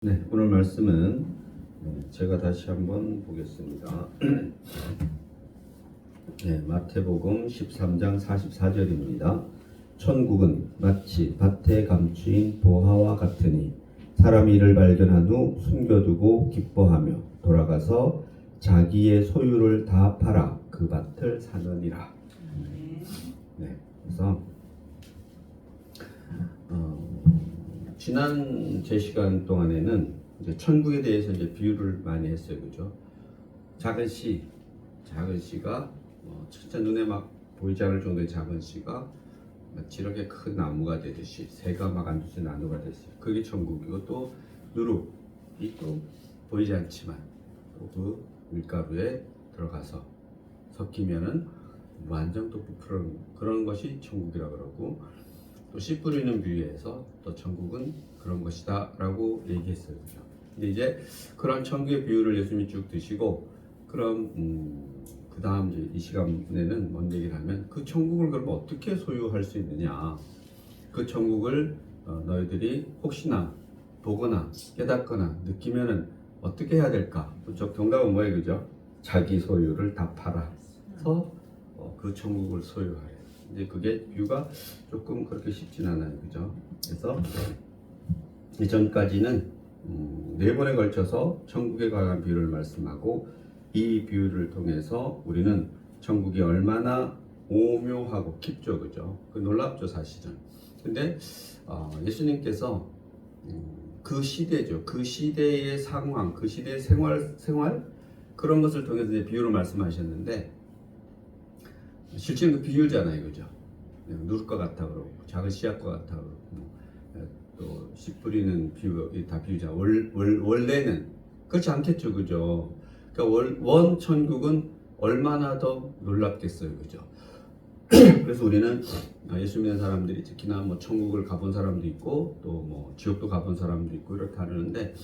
네, 오늘 말씀은 제가 다시 한번 보겠습니다. 네, 마태복음 13장 44절입니다. 천국은 마치 밭에 감추인 보화와 같으니 사람이 이를 발견한 후 숨겨두고 기뻐하며 돌아가서 자기의 소유를 다 팔아 그 밭을 사느니라. 네, 그래서 지난 제 시간 동안에는 이제 천국에 대해서 이제 비유를 많이 했어요, 그죠? 작은 씨가 진짜 눈에 막 보이지 않을 정도의 작은 씨가 마치 이렇게 큰 나무가 되듯이 새가 막 앉아서 나무가 됐어요. 그게 천국이고, 또 누룩이 또 보이지 않지만 또 그 밀가루에 들어가서 섞이면은 완전 또 부풀은 그런 것이 천국이라 그러고, 또 씨 뿌리는 비유에서 또 천국은 그런 것이다 라고 얘기했어요. 근데 이제 그런 천국의 비유를 예수님이 쭉 드시고, 그럼 그 다음 이제 이 시간에는 뭔 얘기를 하면, 그 천국을 그럼 어떻게 소유할 수 있느냐, 그 천국을 너희들이 혹시나 보거나 깨닫거나 느끼면은 어떻게 해야 될까? 저 정답은 뭐예요, 그죠? 자기 소유를 다 팔아서 그 천국을 소유하래. 이제 그게 비유가 조금 그렇게 쉽진 않아요, 그죠? 그래서 이전까지는 4번에 걸쳐서 천국에 관한 비유를 말씀하고, 이 비유를 통해서 우리는 천국이 얼마나 오묘하고 깊죠, 그죠? 그 놀랍죠, 사실은. 근데 예수님께서 그 시대죠, 그 시대의 상황, 그 시대의 생활 그런 것을 통해서 이제 비유를 말씀하셨는데, 실제는 그 비유잖아요, 그죠? 누룩과 같아 그러고 작은 씨앗과 같아 그러고, 또 씨 뿌리는 비유, 다 비유자. 원래는 그렇지 않겠죠, 그죠? 그러니까 원 천국은 얼마나 더 놀랍겠어요, 그죠? 그래서 우리는 예수 믿는 사람들이 특히나 뭐 천국을 가본 사람도 있고, 또 뭐 지옥도 가본 사람도 있고 이렇다 하는데,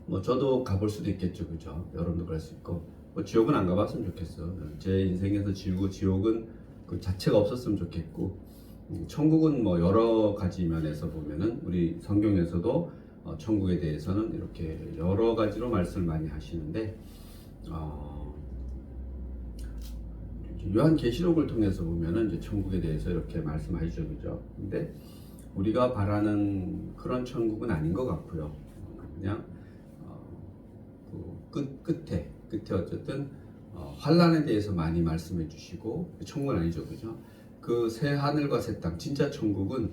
뭐 저도 가볼 수도 있겠죠, 그죠? 여러분도 그럴 수 있고, 뭐 지옥은 안 가봤으면 좋겠어. 제 인생에서 지옥은 그 자체가 없었으면 좋겠고, 천국은 뭐 여러 가지 면에서 보면은 우리 성경에서도 천국에 대해서는 이렇게 여러 가지로 말씀을 많이 하시는데, 요한계시록을 통해서 보면은 이제 천국에 대해서 이렇게 말씀하시죠, 그죠? 근데 우리가 바라는 그런 천국은 아닌 것 같고요. 그냥 그 끝에 어쨌든 환란에 대해서 많이 말씀해 주시고, 천국은 아니죠, 그죠? 그 새 하늘과 새 땅, 진짜 천국은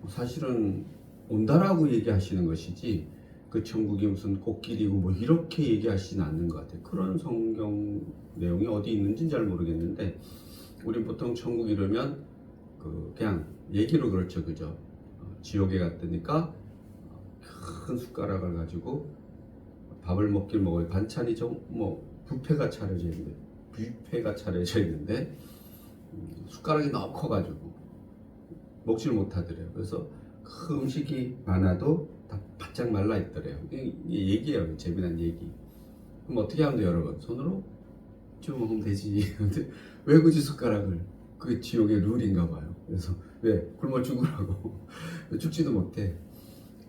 사실은 온다라고 얘기하시는 것이지, 그 천국이 무슨 꽃길이고 뭐 이렇게 얘기하시는 않는 것 같아요. 그런 성경 내용이 어디 있는지는 잘 모르겠는데, 우리 보통 천국 이러면 그냥 얘기로 그렇죠, 그죠? 지옥에 갔다니까 큰 숟가락을 가지고 밥을 먹길 먹어요. 반찬이 뭐 뷔페가 차려져 있는데 숟가락이 너무 커가지고 먹지를 못하더래요. 그래서 그 음식이 많아도 다 바짝 말라 있더래요. 이게 얘기예요, 재미난 얘기. 그럼 어떻게 하면 돼요, 여러분? 손으로 좀 먹으면 되지. 근데 왜 굳이 숟가락을? 그게 지옥의 룰인가 봐요. 그래서 왜 굶어 죽으라고 죽지도 못해.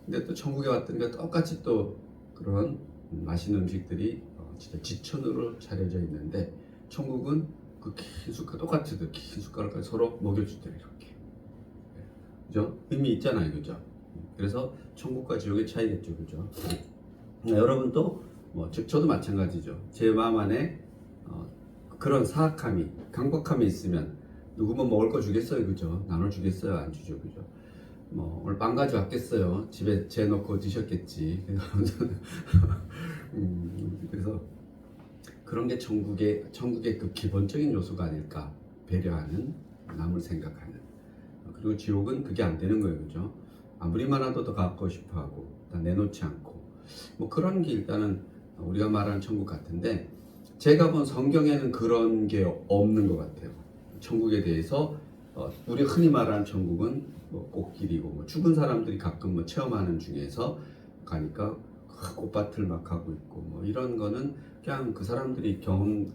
근데 또 천국에 왔더니 똑같이 또 그런 맛있는 음식들이 진짜 지천으로 차려져 있는데, 천국은 그 긴 숟가락 똑같이 긴 숟가락까지 서로 먹여주더래, 이렇게. 그죠? 의미 있잖아요, 그죠? 그래서 천국과 지옥의 차이겠죠, 그죠? 여러분도 즉 저도 마찬가지죠. 제 마음 안에 그런 사악함이, 강박함이 있으면 누구면 먹을 거 주겠어요, 그죠? 나눠주겠어요, 안 주죠, 그죠? 뭐 오늘 빵 가져왔겠어요. 집에 재놓고 드셨겠지. 그래서 그런 게 천국의 그 기본적인 요소가 아닐까. 배려하는, 남을 생각하는. 그리고 지옥은 그게 안 되는 거예요, 그죠? 아무리 많아도 더 갖고 싶어하고 다 내놓지 않고, 뭐 그런 게 일단은 우리가 말하는 천국 같은데, 제가 본 성경에는 그런 게 없는 것 같아요. 천국에 대해서 우리가 흔히 말하는 천국은 뭐 꽃길이고, 뭐 죽은 사람들이 가끔 뭐 체험하는 중에서 가니까 꽃밭을 막 하고 있고, 뭐 이런 거는 그냥 그 사람들이 경험.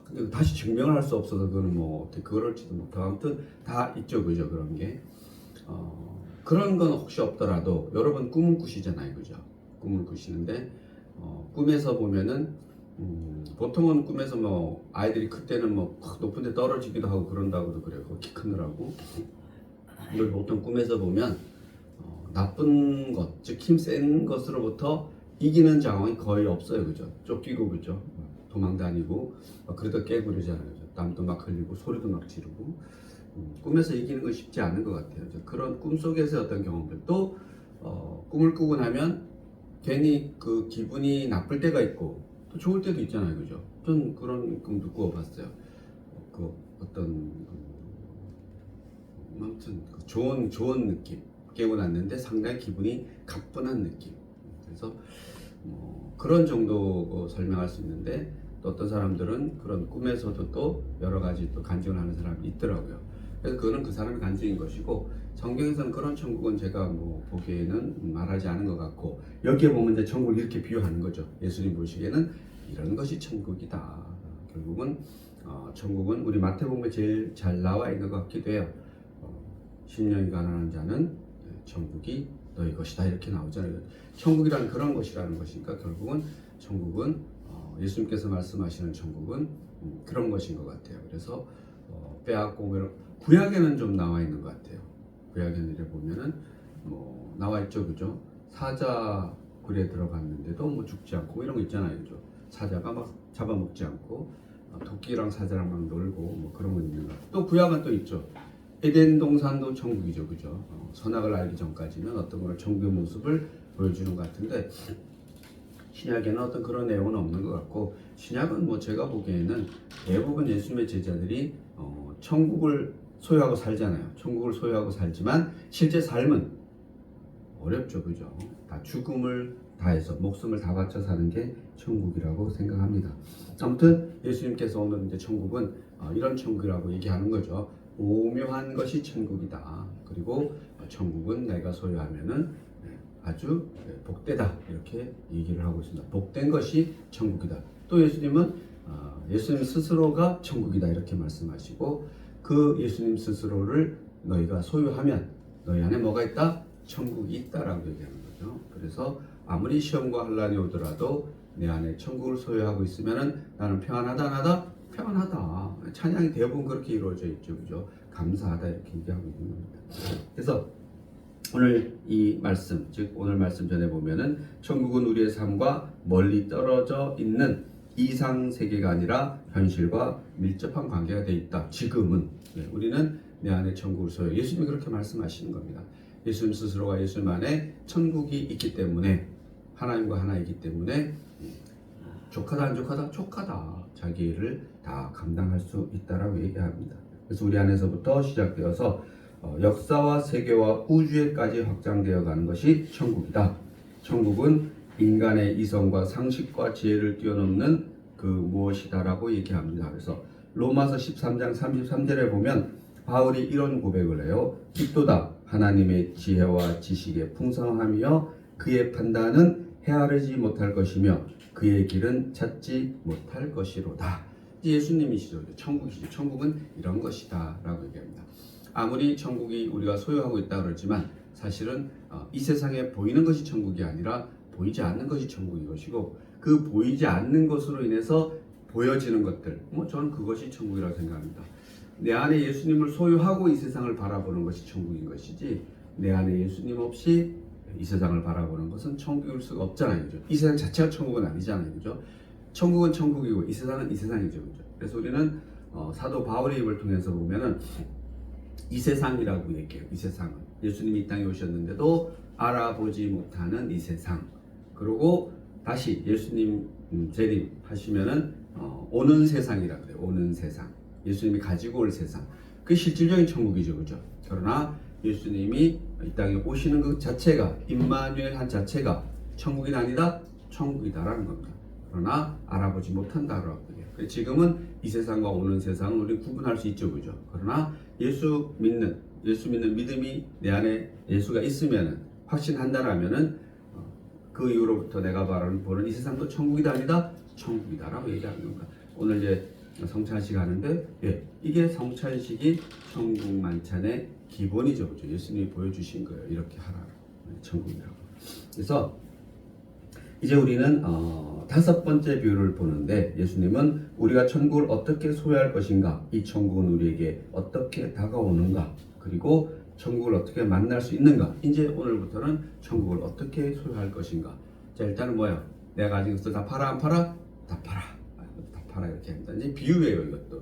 근데 다시 증명을 할 수 없어서 그거는 뭐 어떻게 그럴지도 못하고, 아무튼 다 있죠, 그죠? 그런 게 그런 건 혹시 없더라도 여러분 꿈을 꾸시잖아요, 그죠? 꿈을 꾸시는데 꿈에서 보면은 보통은 꿈에서 뭐 아이들이 그때는 뭐 높은데 떨어지기도 하고 그런다고도 그래요. 키 크느라고. 근데 보통 꿈에서 보면 나쁜 것, 즉 힘 센 것으로부터 이기는 상황이 거의 없어요, 그죠? 쫓기고 그죠? 도망 다니고 그러다 깨고 그러잖아요. 그죠? 땀도 막 흘리고 소리도 막 지르고 꿈에서 이기는 건 쉽지 않은 것 같아요. 그런 꿈 속에서 어떤 경험들도 꿈을 꾸고 나면 괜히 그 기분이 나쁠 때가 있고 또 좋을 때도 있잖아요, 그죠? 전 그런 꿈도 꾸어봤어요. 그 어떤 아무튼 좋은 느낌 깨고 났는데 상당히 기분이 가뿐한 느낌. 그래서 그런 정도 설명할 수 있는데 또 어떤 사람들은 그런 꿈에서도 또 여러 가지 또 간증을 하는 사람이 있더라고요. 그래서 그거는 그 사람의 간증인 것이고 성경에서는 그런 천국은 제가 뭐 보기에는 말하지 않은 것 같고 여기에 보면 이제 천국을 이렇게 비유하는 거죠. 예수님 보시기에는 이런 것이 천국이다. 결국은 천국은 우리 마태복음에 제일 잘 나와 있는 것 같기도 해요. 심령이 가난한 자는 천국이 너희 것이다 이렇게 나오잖아요. 천국이란 그런 것이라는 것이니까 결국은 천국은 예수님께서 말씀하시는 천국은 그런 것인 것 같아요. 그래서 빼앗고 구약에는 좀 나와 있는 것 같아요. 구약에는 이래 보면은 뭐 나와 있죠, 그죠? 사자 굴에 들어갔는데도 뭐 죽지 않고 이런 거 있잖아요, 그죠? 사자가 막 잡아먹지 않고 토끼랑 사자랑 막 놀고 뭐 그런 거 있는 것 같아요. 또 구약은 또 있죠. 에덴 동산도 천국이죠, 그죠? 선악을 알기 전까지는 어떤 그런 천국의 모습을 보여주는 것 같은데 신약에는 어떤 그런 내용은 없는 것 같고 신약은 뭐 제가 보기에는 대부분 예수님의 제자들이 천국을 소유하고 살잖아요. 천국을 소유하고 살지만 실제 삶은 어렵죠, 그죠? 다 죽음을 다해서 목숨을 다 바쳐 사는 게 천국이라고 생각합니다. 아무튼 예수님께서 오늘 이제 천국은 이런 천국이라고 얘기하는 거죠. 오묘한 것이 천국이다. 그리고 천국은 내가 소유하면은 아주 복되다 이렇게 얘기를 하고 있습니다. 복된 것이 천국이다. 또 예수님은 예수님 스스로가 천국이다 이렇게 말씀하시고 그 예수님 스스로를 너희가 소유하면 너희 안에 뭐가 있다? 천국이 있다라고 얘기하는 거죠. 그래서 아무리 시험과 환란이 오더라도 내 안에 천국을 소유하고 있으면은 나는 평안하다 안 하다? 평안하다. 찬양이 대부분 그렇게 이루어져 있죠, 그죠? 감사하다 이렇게 얘기하고 있는 겁니다. 그래서 오늘 이 말씀, 즉 오늘 말씀 전에 보면은 천국은 우리의 삶과 멀리 떨어져 있는 이상 세계가 아니라 현실과 밀접한 관계가 돼 있다. 지금은 우리는 내 안에 천국을 소유. 예수님이 그렇게 말씀하시는 겁니다. 예수님 스스로가 예수님 안에 천국이 있기 때문에 하나님과 하나이기 때문에 족하다 안 족하다? 족하다. 자기 일을 다 감당할 수 있다라고 얘기합니다. 그래서 우리 안에서부터 시작되어서 역사와 세계와 우주에까지 확장되어 가는 것이 천국이다. 천국은 인간의 이성과 상식과 지혜를 뛰어넘는 그 무엇이다라고 얘기합니다. 그래서 로마서 13장 33절에 보면 바울이 이런 고백을 해요. 깊도다 하나님의 지혜와 지식의 풍성함이여 그의 판단은 헤아리지 못할 것이며 그의 길은 찾지 못할 것이로다. 예수님이시죠. 천국이시죠. 천국은 이런 것이다 라고 얘기합니다. 아무리 천국이 우리가 소유하고 있다 그러지만 사실은 이 세상에 보이는 것이 천국이 아니라 보이지 않는 것이 천국인 것이고 그 보이지 않는 것으로 인해서 보여지는 것들 저는 그것이 천국이라고 생각합니다. 내 안에 예수님을 소유하고 이 세상을 바라보는 것이 천국인 것이지 내 안에 예수님 없이 이 세상을 바라보는 것은 천국일 수가 없잖아요, 그죠? 이 세상 자체가 천국은 아니잖아요, 그죠? 천국은 천국이고 이 세상은 이 세상이죠, 그죠? 그래서 우리는 사도 바울의 입을 통해서 보면은 이 세상이라고 얘기해요. 이 세상은 예수님이 이 땅에 오셨는데도 알아보지 못하는 이 세상. 그리고 다시 예수님 재림하시면은 오는 세상이라 그래요. 오는 세상. 예수님이 가지고 올 세상. 그게 실질적인 천국이죠, 그죠? 그러나 예수님이 이 땅에 오시는 그 자체가 임마누엘 한 자체가 천국이 아니다, 천국이다라는 겁니다. 그러나 알아보지 못한다라고 해요. 지금은 이 세상과 오는 세상은 우리 구분할 수 있죠, 그죠? 그러나 예수 믿는 믿음이 내 안에 예수가 있으면은 확신한다라면은 그 이후로부터 내가 보는 이 세상도 천국이다 아니다, 천국이다라고 얘기하는 겁니다. 오늘 이제 성찬식 하는데 이게 성찬식이 천국 만찬의 기본이죠, 그죠? 예수님이 보여주신 거예요. 이렇게 하라, 천국이라고. 그래서 이제 우리는 다섯 번째 비유를 보는데, 예수님은 우리가 천국을 어떻게 소유할 것인가, 이 천국은 우리에게 어떻게 다가오는가, 그리고 천국을 어떻게 만날 수 있는가. 이제 오늘부터는 천국을 어떻게 소유할 것인가. 자, 일단은 뭐야? 내가 가진 것을 다 팔아, 안 팔아? 다 팔아. 다 팔아, 이렇게 합니다. 이제 비유예요, 이것도.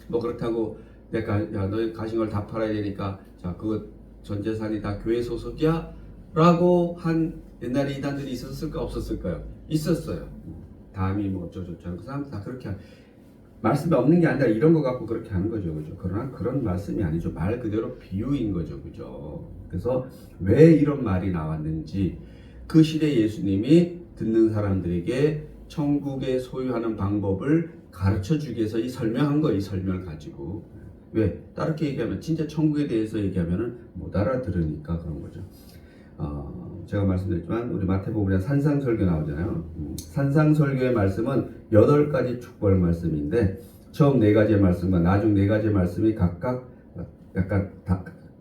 뭐 그렇다고 내가, 야, 너 가진 걸 다 팔아야 되니까, 자, 그거 전 재산이 다 교회 소속이야? 라고 한 옛날에 이단들이 있었을까, 없었을까요? 있었어요. 다음이 뭐 어쩌고저쩌고 그 사람 다 그렇게 말씀이 없는 게 아니라 이런 거 갖고 그렇게 하는 거죠, 그죠? 그러나 그런 말씀이 아니죠. 말 그대로 비유인 거죠, 그죠? 그래서 왜 이런 말이 나왔는지, 그 시대 예수님이 듣는 사람들에게 천국에 소유하는 방법을 가르쳐 주기 위해서 이 설명한 거, 이 설명을 가지고. 왜? 다르게 얘기하면, 진짜 천국에 대해서 얘기하면은 못 알아들으니까 그런 거죠. 제가 말씀드렸지만 우리 마태복음에 산상설교 나오잖아요. 산상설교의 말씀은 8가지 축복 말씀인데, 처음 4가지의 말씀과 나중 4가지의 말씀이 각각 약간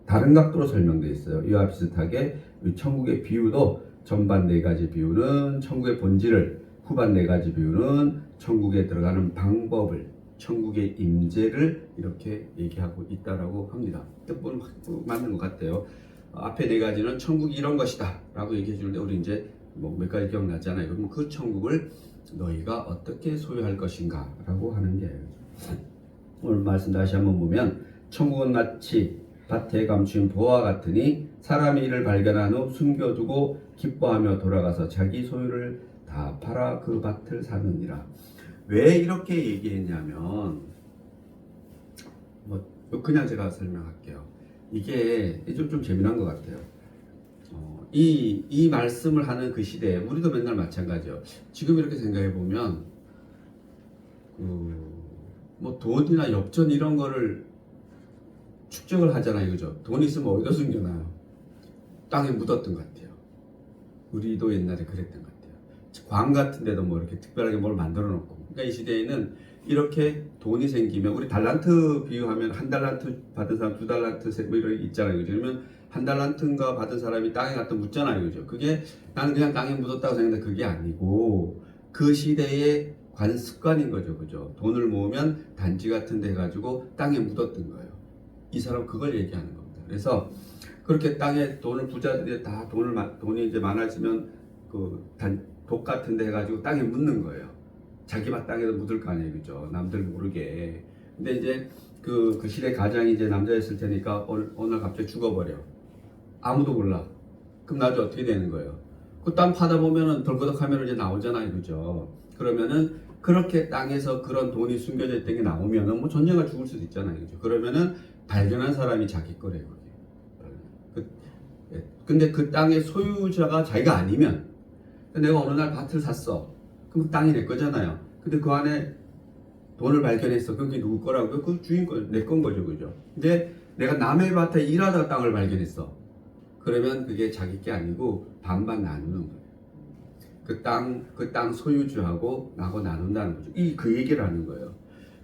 다른 각도로 설명되어 있어요. 이와 비슷하게 천국의 비유도 전반 4가지 비유는 천국의 본질을, 후반 4가지 비유는 천국에 들어가는 방법을, 천국의 임재를 이렇게 얘기하고 있다라고 합니다. 뜻은 맞는 것 같아요. 앞에 4가지는 천국이 이런 것이다 라고 얘기해 주는데, 우리 이제 뭐 몇 가지 기억나잖아요. 그러면 그 천국을 너희가 어떻게 소유할 것인가 라고 하는 게, 오늘 말씀 다시 한번 보면, 천국은 마치 밭에 감춘 보화 같으니 사람이 이를 발견한 후 숨겨두고 기뻐하며 돌아가서 자기 소유를 다 팔아 그 밭을 사느니라. 왜 이렇게 얘기했냐면, 뭐 그냥 제가 설명할게요. 이게 좀 재미난 것 같아요. 이 말씀을 하는 그 시대에 우리도 맨날 마찬가지예요. 지금 이렇게 생각해 보면, 뭐 돈이나 엽전 이런 거를 축적을 하잖아요, 그죠? 돈 있으면 어디다 숨겨놔요? 땅에 묻었던 것 같아요. 우리도 옛날에 그랬던 것 같아요. 광 같은 데도 뭐 이렇게 특별하게 뭘 만들어 놓고. 그러니까 이 시대에는 이렇게 돈이 생기면, 우리 달란트 비유하면 한 달란트 받은 사람, 2달란트 뭐 이런 있잖아요, 그죠? 그러면 한 달란트인가 받은 사람이 땅에 갖다 묻잖아요, 그죠? 그게 나는 그냥 땅에 묻었다고 생각했는데 그게 아니고 그 시대의 관습관인 거죠, 그죠? 돈을 모으면 단지 같은 데 가지고 땅에 묻었던 거예요. 이 사람 그걸 얘기하는 겁니다. 그래서 그렇게 땅에 돈을, 부자들이 다 돈이 이제 많아지면 독 같은 데 해가지고 땅에 묻는 거예요. 자기 밭 땅에도 묻을 거 아니에요, 그죠? 남들 모르게. 근데 이제 그 시대 가장이 이제 남자였을 테니까 어느 날 갑자기 죽어버려. 아무도 몰라. 그럼 나중에 어떻게 되는 거예요? 그 땅 파다 보면은 덜거덕하면 이제 나오잖아요, 그죠? 그러면은 그렇게 땅에서 그런 돈이 숨겨져 있던 게 나오면은 뭐 전쟁을 죽을 수도 있잖아요, 그죠? 그러면은 발견한 사람이 자기 거래요, 그게. 근데 그 땅의 소유자가 자기가 아니면, 내가 어느 날 밭을 샀어. 그럼 땅이 내 거잖아요. 근데 그 안에 돈을 발견했어. 그게 누구 거라고? 그 주인 거, 내 건 거죠, 그죠? 근데 내가 남의 밭에 일하다가 땅을 발견했어. 그러면 그게 자기 게 아니고 반반 나누는 거예요. 그 땅 소유주하고 나하고 나눈다는 거죠. 그 얘기를 하는 거예요.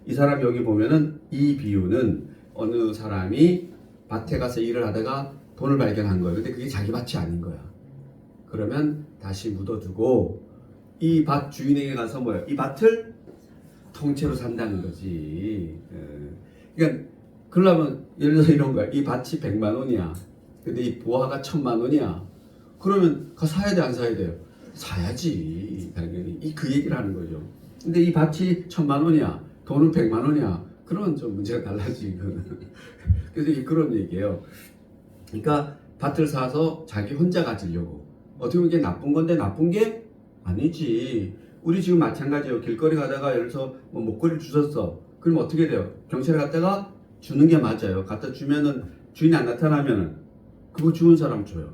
이 사람 여기 보면은 이 비유는 어느 사람이 밭에 가서 일을 하다가 돈을 발견한 거예요. 근데 그게 자기 밭이 아닌 거야. 그러면 다시 묻어두고 이 밭 주인에게 가서 뭐야? 이 밭을 통째로 산다는 거지. 그러니까 그러려면 예를 들어서 이런 거야. 이 밭이 100만 원이야. 근데 이 보화가 1000만 원이야. 그러면 그 사야 돼, 안 사야 돼요? 사야지, 당연히. 그 얘기를 하는 거죠. 근데 이 밭이 1000만 원이야. 돈은 100만 원이야. 그러면 좀 문제가 달라지. 그래서 이게 그런 얘기예요. 그러니까 밭을 사서 자기 혼자 가지려고. 어떻게 보면 이게 나쁜 건데 나쁜 게 아니지. 우리 지금 마찬가지예요. 길거리 가다가 예를 들어서 뭐 목걸이를 주셨어. 그럼 어떻게 돼요? 경찰에 갔다가 주는 게 맞아요. 갖다 주면은 주인이 안 나타나면은 그거 주운 사람 줘요.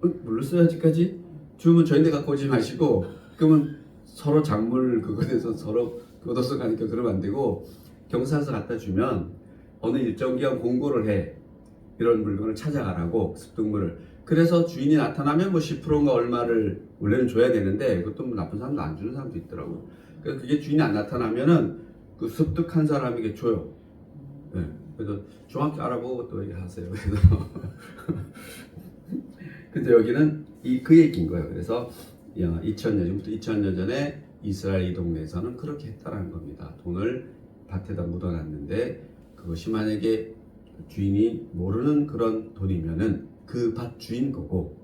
몰랐어요, 아직까지? 주면 저희한테 갖고 오지 마시고, 그러면 서로 작물 그거에 대해서 서로 얻어서 가니까 그러면 안 되고, 경찰서 갖다 주면 어느 일정 기간 공고를 해. 이런 물건을 찾아가라고, 습득물을. 그래서 주인이 나타나면 뭐 10%인가 얼마를 원래는 줘야 되는데, 그것도 뭐 나쁜 사람도 안 주는 사람도 있더라고. 그래서 그게 주인이 안 나타나면은 그 습득한 사람에게 줘요. 네. 그래도 정확히 알아보고 또 얘기하세요. 그래서 근데 여기는 그 얘기인 거예요. 그래서 2000년 전부터 2000년 전에 이스라엘 이 동네에서는 그렇게 했다라는 겁니다. 돈을 밭에다 묻어놨는데 그것이 만약에 주인이 모르는 그런 돈이면은 그 밭 주인 거고,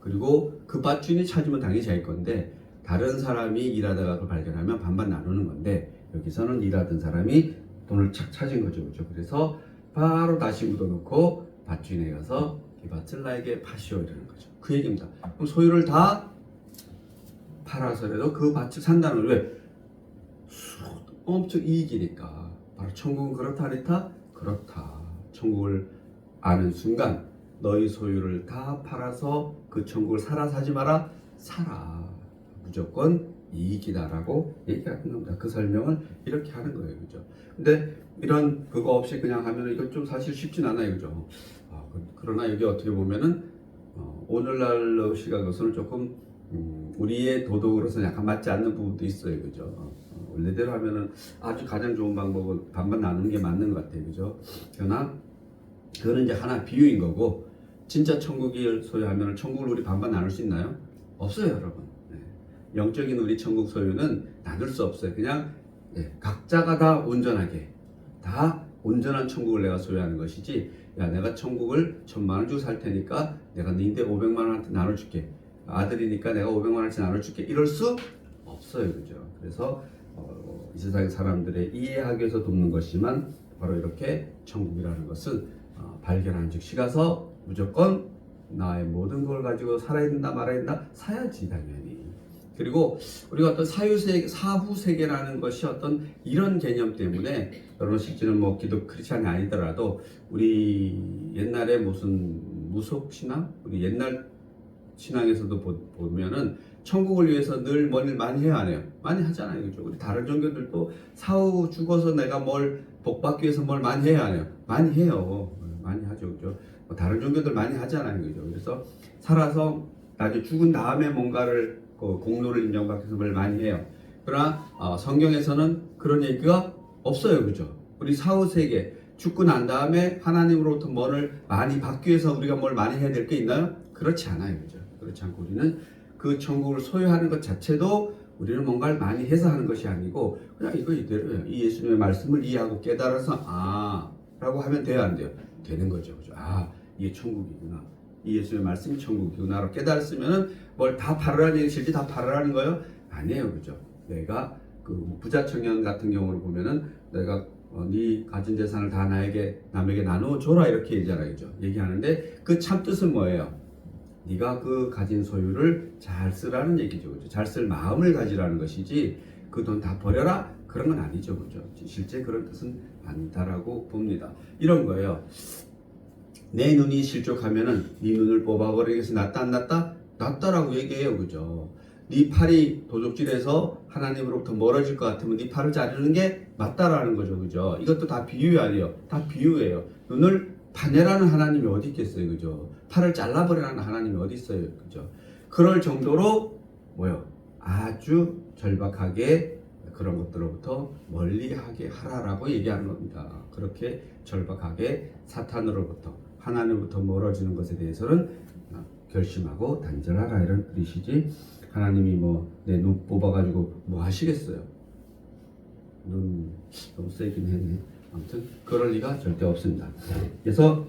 그리고 그 밭 주인이 찾으면 당연히 자기 건데 다른 사람이 일하다가 그걸 발견하면 반반 나누는 건데, 여기서는 일하던 사람이 돈을 착 찾은 거죠. 그렇죠? 그래서 바로 다시 묻어놓고 밭 주인에 가서 이 밭을 나에게 파시오 이러는 거죠. 그 얘기입니다. 그럼 소유를 다 팔아서라도 그 밭을 산다는 건 왜? 엄청 이익이니까. 바로 천국은 그렇다 아니다? 그렇다. 천국을 아는 순간 너희 소유를 다 팔아서 그 천국을 사라 사지 마라? 사라. 무조건 이익이다라고 얘기하는 겁니다. 그 설명을 이렇게 하는 거예요. 그죠? 근데 이런 그거 없이 그냥 하면 이건 좀 사실 쉽진 않아요. 그죠? 그러나 여기 어떻게 보면은 오늘날 시각으로서는 조금 우리의 도덕으로서는 약간 맞지 않는 부분도 있어요. 그죠? 원래대로 하면은 아주 가장 좋은 방법은 반반 나누는 게 맞는 것 같아요. 그죠? 그러나 그거는 이제 하나 비유인 거고, 진짜 천국을 소유하면 천국을 우리 반반 나눌 수 있나요? 없어요, 여러분. 네. 영적인 우리 천국 소유는 나눌 수 없어요. 그냥 각자가 다 온전하게, 다 온전한 천국을 내가 소유하는 것이지, 야, 내가 천국을 1000만 원 주고 살 테니까 내가 너인데 500만 원한테 나눠줄게. 아들이니까 내가 500만 원씩 나눠줄게. 이럴 수 없어요. 그죠? 그래서 이 세상의 사람들의 이해하기 위해서 돕는 것이지만, 바로 이렇게 천국이라는 것은 발견한 즉시 가서 무조건 나의 모든 걸 가지고 살아야 된다 말아야 된다? 사야지 당연히. 그리고 우리가 어떤 사후세계라는 것이 어떤 이런 개념 때문에, 여러분 실제는 뭐 기독 크리스찬이 아니더라도 우리 옛날에 무슨 무속신앙? 우리 옛날 신앙에서도 보면은 천국을 위해서 늘 뭐를 많이 해야 하네요. 많이 하잖아요. 그죠? 우리 다른 종교들도 사후 죽어서 내가 뭘 복받기 위해서 뭘 많이 해야 하네요. 많이 해요. 많이 하죠. 그죠? 다른 종교들 많이 하잖아요. 그죠? 그래서 살아서 나중에 죽은 다음에 뭔가를 공로를 인정받기 위해서 뭘 많이 해요. 그러나 성경에서는 그런 얘기가 없어요. 그죠? 우리 사후 세계 죽고 난 다음에 하나님으로부터 뭐를 많이 받기 위해서 우리가 뭘 많이 해야 될 게 있나요? 그렇지 않아요. 그죠? 그렇지 않고 우리는 그 천국을 소유하는 것 자체도 우리는 뭔가를 많이 해서 하는 것이 아니고 그냥 이거 이대로예요. 이 예수님의 말씀을 이해하고 깨달아서 라고 하면 돼요, 안 돼요? 되는 거죠. 그죠? 이게 천국이구나. 이 예수님의 말씀이 천국이구나라고 깨달았으면은 뭘 다 팔으라는 얘기 실제 다 팔으라는 거예요? 아니에요. 그죠? 내가 그 부자 청년 같은 경우를 보면은 내가 네 가진 재산을 다 남에게 나누어 줘라 이렇게 얘기하잖아요. 그죠? 얘기하는데 그 참 뜻은 뭐예요? 네가 그 가진 소유를 잘 쓰라는 얘기죠. 그죠? 잘 쓸 마음을 가지라는 것이지 그 돈 다 버려라 그런 건 아니죠. 그죠? 실제 그런 뜻은 아니다라고 봅니다. 이런 거예요. 내 눈이 실족하면은 네 눈을 뽑아버리겠어. 낫다 안 낫다? 낫다라고 얘기해요. 그죠? 네 팔이 도적질해서 하나님으로부터 멀어질 것 같으면 네 팔을 자르는 게 맞다라는 거죠. 그죠? 이것도 다 비유 아니에요. 다 비유예요. 눈을 파내라는 하나님이 어디 있겠어요. 그죠? 팔을 잘라버리라는 하나님이 어디 있어요. 그죠? 그럴 정도로 아주 절박하게 그런 것들로부터 멀리하게 하라라고 얘기하는 겁니다. 그렇게 절박하게 사탄으로부터 하나님으로부터 멀어지는 것에 대해서는 결심하고 단절하라 이런 뜻이지, 하나님이 내 눈 뽑아가지고 뭐 하시겠어요. 눈 너무 세긴 했네. 아무튼 그럴 리가 절대 없습니다. 그래서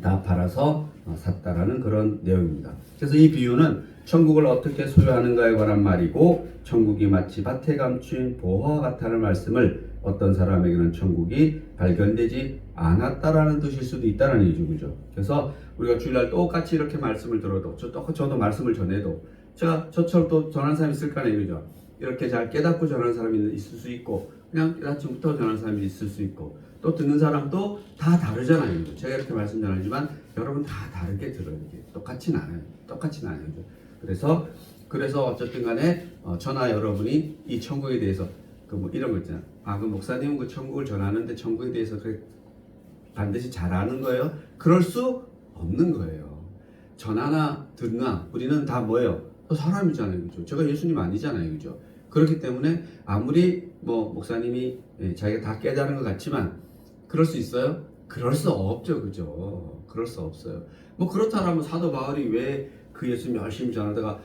다 팔아서 샀다라는 그런 내용입니다. 그래서 이 비유는 천국을 어떻게 소유하는가에 관한 말이고, 천국이 마치 밭에 감춘 보화와 같다는 말씀을 어떤 사람에게는 천국이 발견되지 않았다라는 뜻일 수도 있다는 얘기죠. 그죠? 그래서 우리가 주일날 똑같이 이렇게 말씀을 들어도 저도 말씀을 전해도 저처럼 또 전하는 사람이 있을 거 아니에요. 그죠? 이렇게 잘 깨닫고 전하는 사람이 있을 수 있고, 그냥 깨닫지부터 전하는 사람이 있을 수 있고, 또 듣는 사람도 다 다르잖아요. 그죠? 제가 이렇게 말씀 전하지만 여러분 다 다르게 들어요. 이게 똑같지는 않아요. 그죠? 그래서 어쨌든 간에 저나 여러분이 이 천국에 대해서 이런 거 있잖아요. 그 목사님은 그 천국을 전하는데 천국에 대해서 반드시 잘 아는 거예요? 그럴 수 없는 거예요. 전하나 듣나 우리는 다 뭐예요? 사람이잖아요. 그죠? 제가 예수님 아니잖아요. 그죠? 그렇기 때문에 아무리 목사님이 자기가 다 깨달은 것 같지만 그럴 수 있어요? 그럴 수 없죠, 그죠? 그럴 수 없어요. 뭐 그렇다면 사도 바울이 왜 그 예수님 열심히 전하다가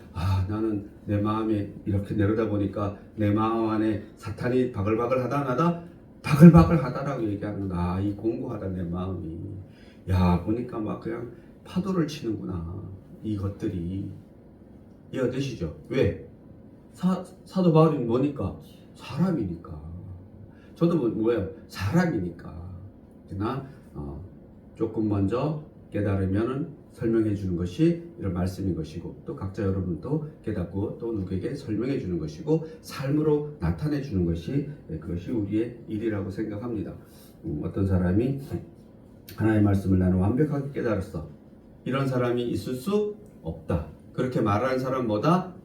나는 내 마음에 이렇게 내려다 보니까 내 마음 안에 사탄이 바글바글 하다 바글바글 하다라고 얘기하는 거다. 이 공고하다 내 마음이. 야, 보니까 막 그냥 파도를 치는구나. 이것들이. 이해되시죠? 왜? 사도 바울이 뭐니까? 사람이니까. 저도 뭐예요? 사람이니까. 그러나 조금 먼저 깨달으면 설명해 주는 것이 이런 말씀인 것이고, 또 각자 여러분도 깨닫고 또 누구에게 설명해 주는 것이고, 삶으로 나타내 주는 것이 그것이 우리의 일이라고 생각합니다. 어떤 사람이 하나님의 말씀을 나는 완벽하게 깨달았어, 이런 사람이 있을 수 없다. 그렇게 말하는 사람보다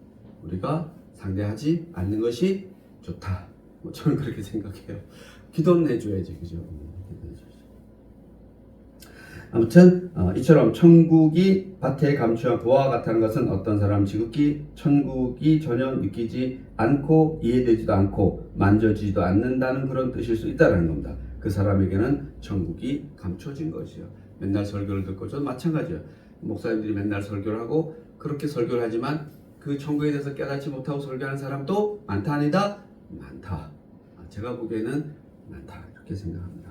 우리가 상대하지 않는 것이 좋다. 저는 그렇게 생각해요. 기도는 해줘야지, 그죠? 아무튼 이처럼 천국이 밭에 감추한 부와 같다는 것은 어떤 사람 지극히 천국이 전혀 느끼지 않고 이해되지도 않고 만져지지도 않는다는 그런 뜻일 수 있다는 겁니다. 그 사람에게는 천국이 감춰진 것이요. 맨날 설교를 듣고, 저는 마찬가지예요. 목사님들이 맨날 설교를 하고 그렇게 설교를 하지만 그 천국에 대해서 깨닫지 못하고 설교하는 사람도 많다, 아니다? 많다. 제가 보기에는 많다, 이렇게 생각합니다.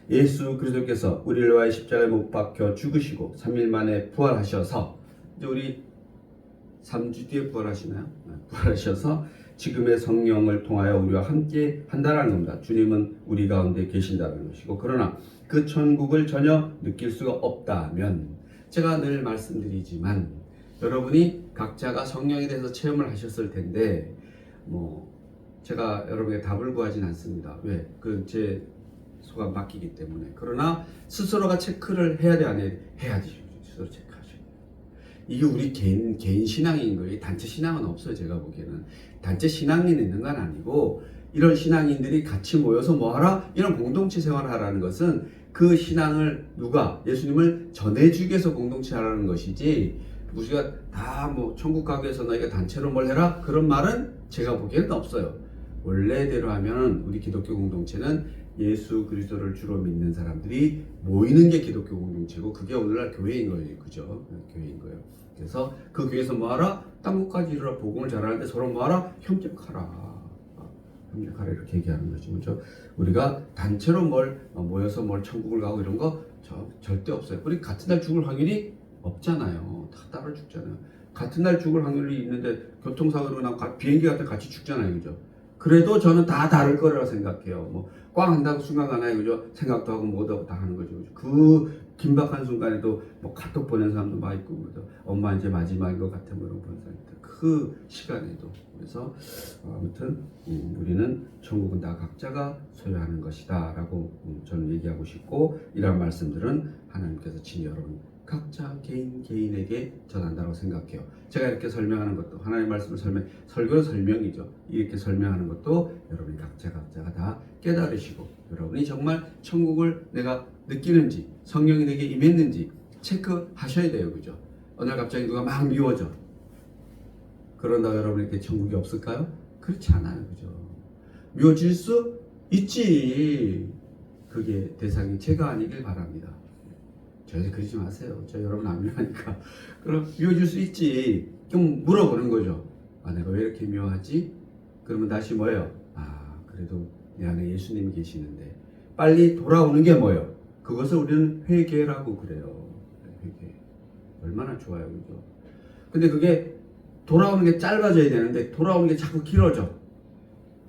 예수 그리스도께서 우리를 위하여 십자가에 못 박혀 죽으시고 3일 만에 부활하셔서, 이제 우리 3주 뒤에 부활하시나요? 부활하셔서 지금의 성령을 통하여 우리와 함께 한다는 겁니다. 주님은 우리 가운데 계신다는 것이고, 그러나 그 천국을 전혀 느낄 수가 없다면, 제가 늘 말씀드리지만 여러분이 각자가 성령에 대해서 체험을 하셨을 텐데, 제가 여러분에게 답을 구하진 않습니다. 왜? 제 소가 맡기기 때문에. 그러나 스스로가 체크를 해야 돼, 안 해야 돼? 해야지. 스스로 체크하셔야 돼요. 이게 우리 개인 신앙인 거예요. 단체 신앙은 없어요. 제가 보기에는 단체 신앙이 있는 건 아니고, 이런 신앙인들이 같이 모여서 뭐하라? 이런 공동체 생활을 하라는 것은 그 신앙을 누가 예수님을 전해주기 위해서 공동체 하라는 것이지, 우리가 다 천국 가기 위해서 너희가 단체로 뭘 해라? 그런 말은 제가 보기에는 없어요. 원래대로 하면 우리 기독교 공동체는 예수 그리스도를 주로 믿는 사람들이 모이는 게 기독교 공동체고, 그게 오늘날 교회인 거예요. 그죠? 교회인 거예요. 그래서 그 교회에서 뭐하라? 땅끝까지 이르라. 복음을 잘하는데 서로 뭐하라? 협력하라. 협력하라, 이렇게 얘기하는 거죠. 그렇죠? 우리가 단체로 모여서 천국을 가고 이런 거 절대 없어요. 우리 같은 날 죽을 확률이 없잖아요. 다 따로 죽잖아요. 같은 날 죽을 확률이 있는데 교통사고로 나고 비행기 같은 같이 죽잖아요. 그죠? 그래도 저는 다 다를 거라고 생각해요. 꽝 한다고 순간 가나요, 그죠? 생각도 하고 뭐도 하고 다 하는 거죠. 그 긴박한 순간에도 카톡 보낸 사람도 많이 있고, 그죠? 엄마 이제 마지막인 것 같아, 이런 보낸 사람들. 그 시간에도. 그래서 아무튼 우리는 천국은 다 각자가 소유하는 것이다라고 저는 얘기하고 싶고, 이런 말씀들은 하나님께서 친히 여러분 각자 개인에게 전한다고 생각해요. 제가 이렇게 설명하는 것도 하나님의 말씀을 설교는 설명이죠. 이렇게 설명하는 것도 여러분이 각자가 다 깨달으시고, 여러분이 정말 천국을 내가 느끼는지, 성령이 내게 임했는지 체크하셔야 돼요. 그죠? 어느 날 갑자기 누가 막 미워져. 그런다고 여러분에게 천국이 없을까요? 그렇지 않아요. 그죠? 미워질 수 있지. 그게 대상이 제가 아니길 바랍니다. 저희들 그러지 마세요. 저 여러분 안 미워하니까. 그럼 미워질 수 있지. 좀 물어보는 거죠. 내가 왜 이렇게 미워하지? 그러면 다시 뭐예요? 그래도 내 안에 예수님이 계시는데 빨리 돌아오는 게 뭐예요? 그것을 우리는 회개라고 그래요. 회개. 얼마나 좋아요. 그죠? 근데 그게 돌아오는 게 짧아져야 되는데 돌아오는 게 자꾸 길어져.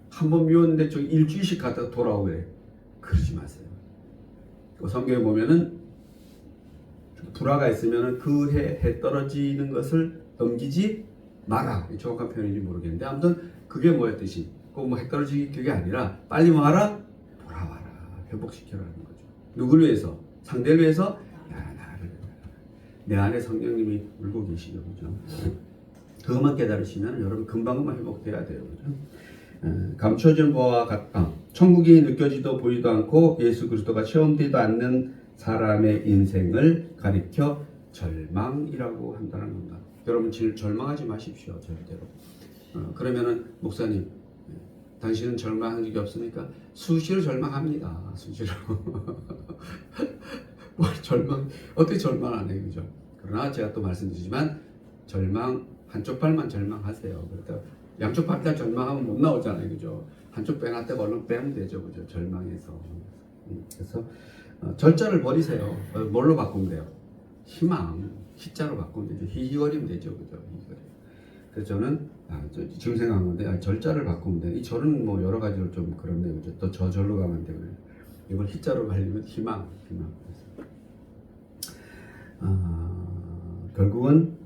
한번 미웠는데 저기 일주일씩 갔다가 돌아오고 그래. 그러지 마세요. 성경에 보면은 불화가 있으면 그 해 떨어지는 것을 넘기지 마라. 정확한 표현인지 모르겠는데, 아무튼 그게 뭐의 뜻이? 해 떨어지기 그게 아니라 빨리 뭐하라? 돌아와라. 회복시켜라는 거죠. 누굴 위해서? 상대를 위해서? 나를. 내 안에 성령님이 울고 계시죠. 그죠? 그것만 깨달으시면 여러분 금방 회복돼야 돼요. 그죠? 감춰진 바와 같다. 천국이 느껴지도 보이도 않고 예수 그리스도가 체험되지도 않는 사람의 인생을 가리켜 절망이라고 한다는 겁니다. 여러분 절망하지 마십시오. 절대로. 그러면은 목사님, 당신은 절망한 적이 없으니까 수시로 절망합니다. 수시로. 뭘 절망, 어떻게 절망 안 해요, 그죠? 그러나 제가 또 말씀드리지만 절망, 한쪽 발만 절망하세요. 그러니까 양쪽 발 다 절망하면 못 나오잖아요, 그죠? 한쪽 빼놨다가 얼른 빼면 되죠, 그죠? 절망해서. 그래서 절자를 버리세요. 뭘로 바꾸면 돼요? 희망, 희자로 바꾸면 되죠. 희희거리면 되죠, 그죠? 희희거리. 그래서 저는 지금 생각한 건데 절자를 바꾸면 돼. 이 절은 뭐 여러 가지로 좀 그렇네요, 그죠? 또 저 절로 가면 되고요. 이걸 희자로 바르면 희망. 결국은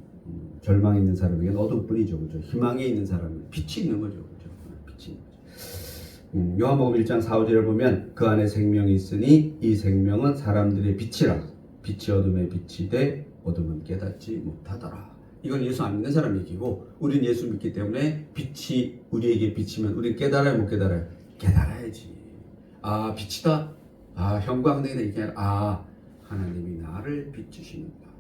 절망에 있는 사람에게는 어둠뿐이죠, 그죠? 희망에 있는 사람은 빛이 있는 거죠, 그죠? 빛이 있는 거죠. 요한복음 1장 4, 5절을 보면 그 안에 생명이 있으니 이 생명은 사람들의 빛이라. 빛이 어둠에 빛이 돼 어둠은 깨닫지 못하더라. 이건 예수 안 믿는 사람 얘기고, 우리는 예수 믿기 때문에 빛이 우리에게 비치면 우리는 깨달아요, 못 깨달아요? 깨달아야지. 아, 빛이다. 아, 형광등이다. 이게 아니라 하나님이 나를 비추시는다.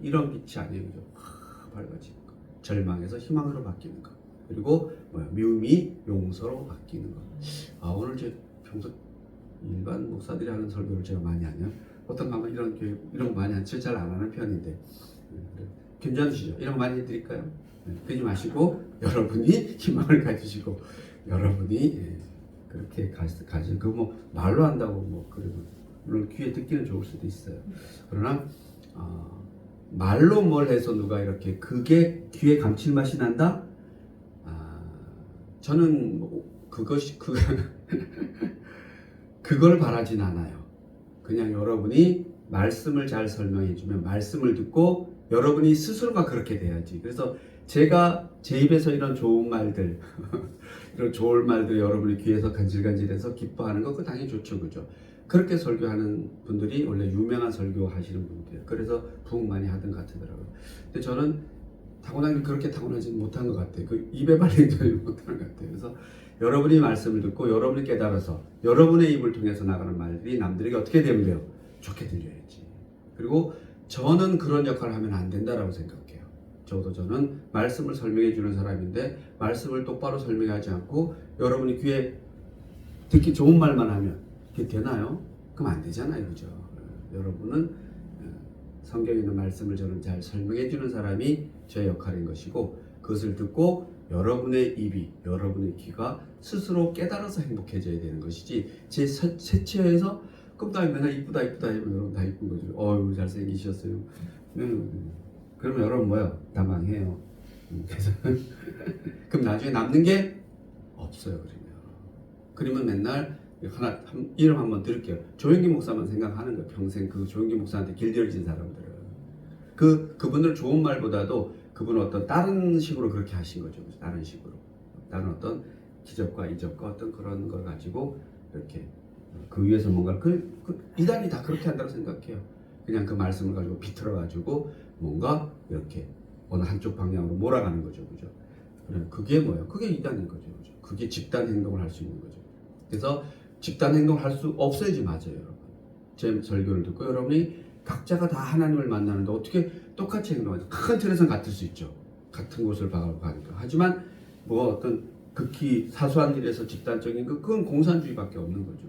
이런 빛이 아니에요, 그죠? 밝아지는 거. 절망에서 희망으로 바뀌는 거. 그리고 미움이 용서로 바뀌는 거. 오늘 제 평소 일반 목사들이 하는 설교를 제가 많이 하냐? 어떤 가면 이런 교육 이런 거 많이 하지 잘 안 하는 편인데 괜찮으시죠? 이런 거 많이 해드릴까요? 그러지 마시고 여러분이 희망을 가지시고 여러분이 그렇게 가지 그 뭐 말로 한다고 뭐 그래도 물론 귀에 듣기는 좋을 수도 있어요. 그러나 말로 뭘 해서 누가 이렇게 그게 귀에 감칠맛이 난다? 저는 그것이 그걸 바라진 않아요. 그냥 여러분이 말씀을 잘 설명해 주면 말씀을 듣고 여러분이 스스로가 그렇게 돼야지. 그래서 제가 제 입에서 이런 좋은 말들 이런 좋은 말들 여러분이 귀에서 간질간질해서 기뻐하는 거 그거 당연히 좋죠, 그죠? 그렇게 설교하는 분들이 원래 유명한 설교 하시는 분들이에요. 그래서 부흥 많이 하던 것 같더라고요. 근데 저는 타고나긴 그렇게 타고나지 못한 것 같아요. 그 입에 발리지 못한 것 같아요. 그래서 여러분이 말씀을 듣고 여러분이 깨달아서 여러분의 입을 통해서 나가는 말들이 남들에게 어떻게 되면 돼요? 좋게 들려야지. 그리고 저는 그런 역할을 하면 안 된다라고 생각해요. 적어도 저는 말씀을 설명해 주는 사람인데 말씀을 똑바로 설명하지 않고 여러분이 귀에 듣기 좋은 말만 하면 그게 되나요? 그럼 안 되잖아요, 그죠? 여러분은 성경에 있는 말씀을 저는 잘 설명해 주는 사람이 제 역할인 것이고, 그것을 듣고 여러분의 입이, 여러분의 귀가 스스로 깨달아서 행복해져야 되는 것이지, 제 세치어에서 그럼 나 맨날 이쁘다 하면 여러분 다 이쁜 거죠. 어유 잘생기셨어요. 그러면 여러분 뭐야? 다 망해요. 그래서 그럼 나중에 남는 게 없어요. 그러면 맨날 이름 한번 들을게요. 조영기 목사만 생각하는 거예요. 평생 그 조영기 목사한테 길들여진 사람들은 그분들 좋은 말보다도 그분은 어떤 다른 식으로 그렇게 하신 거죠. 다른 식으로 다른 어떤 기적과 이적과 어떤 그런 걸 가지고 이렇게 그 위에서 뭔가 이단이 다 그렇게 한다고 생각해요. 그냥 그 말씀을 가지고 비틀어 가지고 뭔가 이렇게 어느 한쪽 방향으로 몰아가는 거죠, 그죠? 그게 뭐예요? 그게 이단인 거죠, 그죠? 그게 집단 행동을 할 수 있는 거죠. 그래서 집단 행동을 할 수 없어야지 맞아요, 여러분. 제 설교를 듣고 여러분이 각자가 다 하나님을 만나는데 어떻게 똑같이 행동하죠? 큰 틀에서는 같을 수 있죠. 같은 곳을 가니까. 하지만 뭐 어떤 극히 사소한 일에서 집단적인 그건 공산주의밖에 없는 거죠.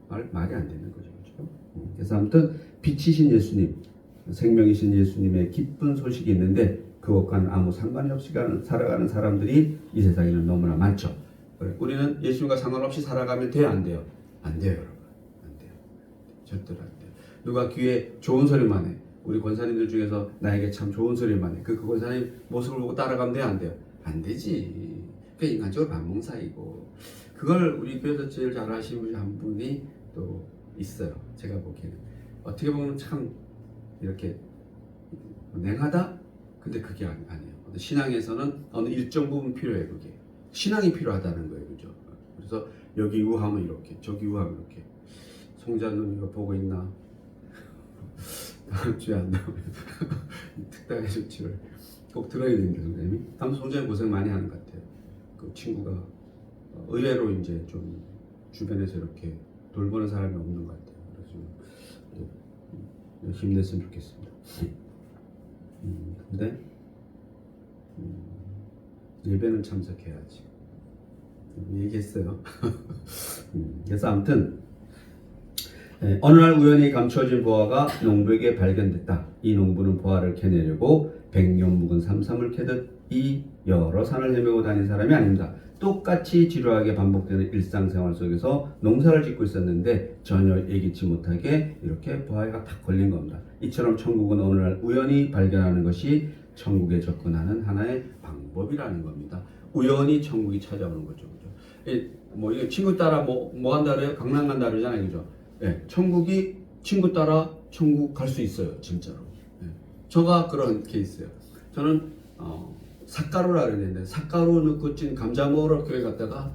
말이 안 되는 거죠, 그렇죠? 그래서 아무튼 빛이신 예수님, 생명이신 예수님의 기쁜 소식이 있는데 그것과는 아무 상관이 없이 살아가는 사람들이 이 세상에는 너무나 많죠. 우리는 예수님과 상관없이 살아가면 돼요, 안 돼요? 안 돼요, 여러분. 안 돼요. 절대로 안 돼요. 누가 귀에 좋은 소리만 해. 우리 권사님들 중에서 나에게 참 좋은 소리만 해. 그 권사님 모습을 보고 따라가면 돼요, 안 돼요? 안 되지. 그게 인간적으로 반몽사이고. 그걸 우리 교회에서 제일 잘 하시는 분이 한 분이 또 있어요. 제가 보기에는. 어떻게 보면 참 이렇게 냉하다? 근데 그게 아니에요. 신앙에서는 어느 일정 부분 필요해요, 그게. 신앙이 필요하다는 거예요, 그죠? 그래서 여기 우하면 이렇게, 저기 우하면 이렇게. 송자는 이거 보고 있나? 다음 주에 안 나오면 특단의 조치를 꼭 들어야 되는데, 선생님이. 아무튼 송자는 고생 많이 하는 것 같아요. 그 친구가 의외로 이제 좀 주변에서 이렇게 돌보는 사람이 없는 것 같아요. 그래서 좀 힘냈으면 좋겠습니다. 근데 예배는 참석해야지. 얘기했어요. 그래서 아무튼 어느 날 우연히 감추어진 보화가 농부에게 발견됐다. 이 농부는 보화를 캐내려고 백년 묵은 삼삼을 캐듯 이 여러 산을 헤매고 다닌 사람이 아닙니다. 똑같이 지루하게 반복되는 일상생활 속에서 농사를 짓고 있었는데 전혀 예기치 못하게 이렇게 보화가 딱 걸린 겁니다. 이처럼 천국은 어느 날 우연히 발견하는 것이 천국에 접근하는 하나의 방법이라는 겁니다. 우연히 천국이 찾아오는 거죠. 그죠? 뭐 친구 따라 뭐 한다 그래요? 강남 간다 그러잖아요. 그죠? 예, 천국이 친구 따라 천국 갈 수 있어요. 진짜로. 예. 저가 그런 케이스예요. 저는 삿가루라 그랬는데 삿가루 넣고 찐 감자 먹으러 교회 갔다가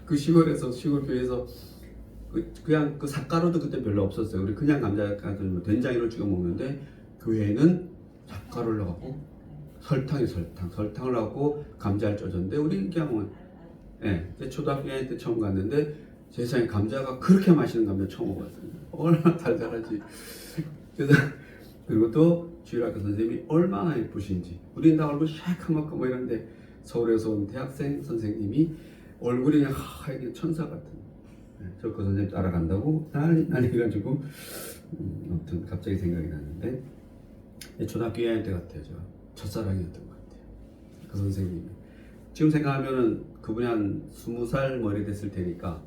그 시골 교회에서 그냥 그 삿가루도 그때 별로 없었어요. 우리 그냥 감자 같은 된장으로 찍어 먹는데 교회는 삿가루를 넣고 설탕을 넣고 감자를 쪄줬는데 우리 그냥 뭐 초등학교 때 처음 갔는데 세상에 감자가 그렇게 맛있는 감자 처음 먹었어요. 얼마나 달달하지. 그래서 그리고 또 주일학교 선생님이 얼마나 예쁘신지 우린 다 얼굴 샤카맣고 뭐 이런데 서울에서 온 대학생 선생님이 얼굴이 그냥 하얗게 천사 같은 저 그 선생님 따라간다고 난리 해가지고 아무튼 갑자기 생각이 나는데 초등학교 2학년 때 같아요. 제가 첫사랑이었던 것 같아요. 그 선생님이 지금 생각하면은 그분이 한 20살 뭐 이래 됐을 테니까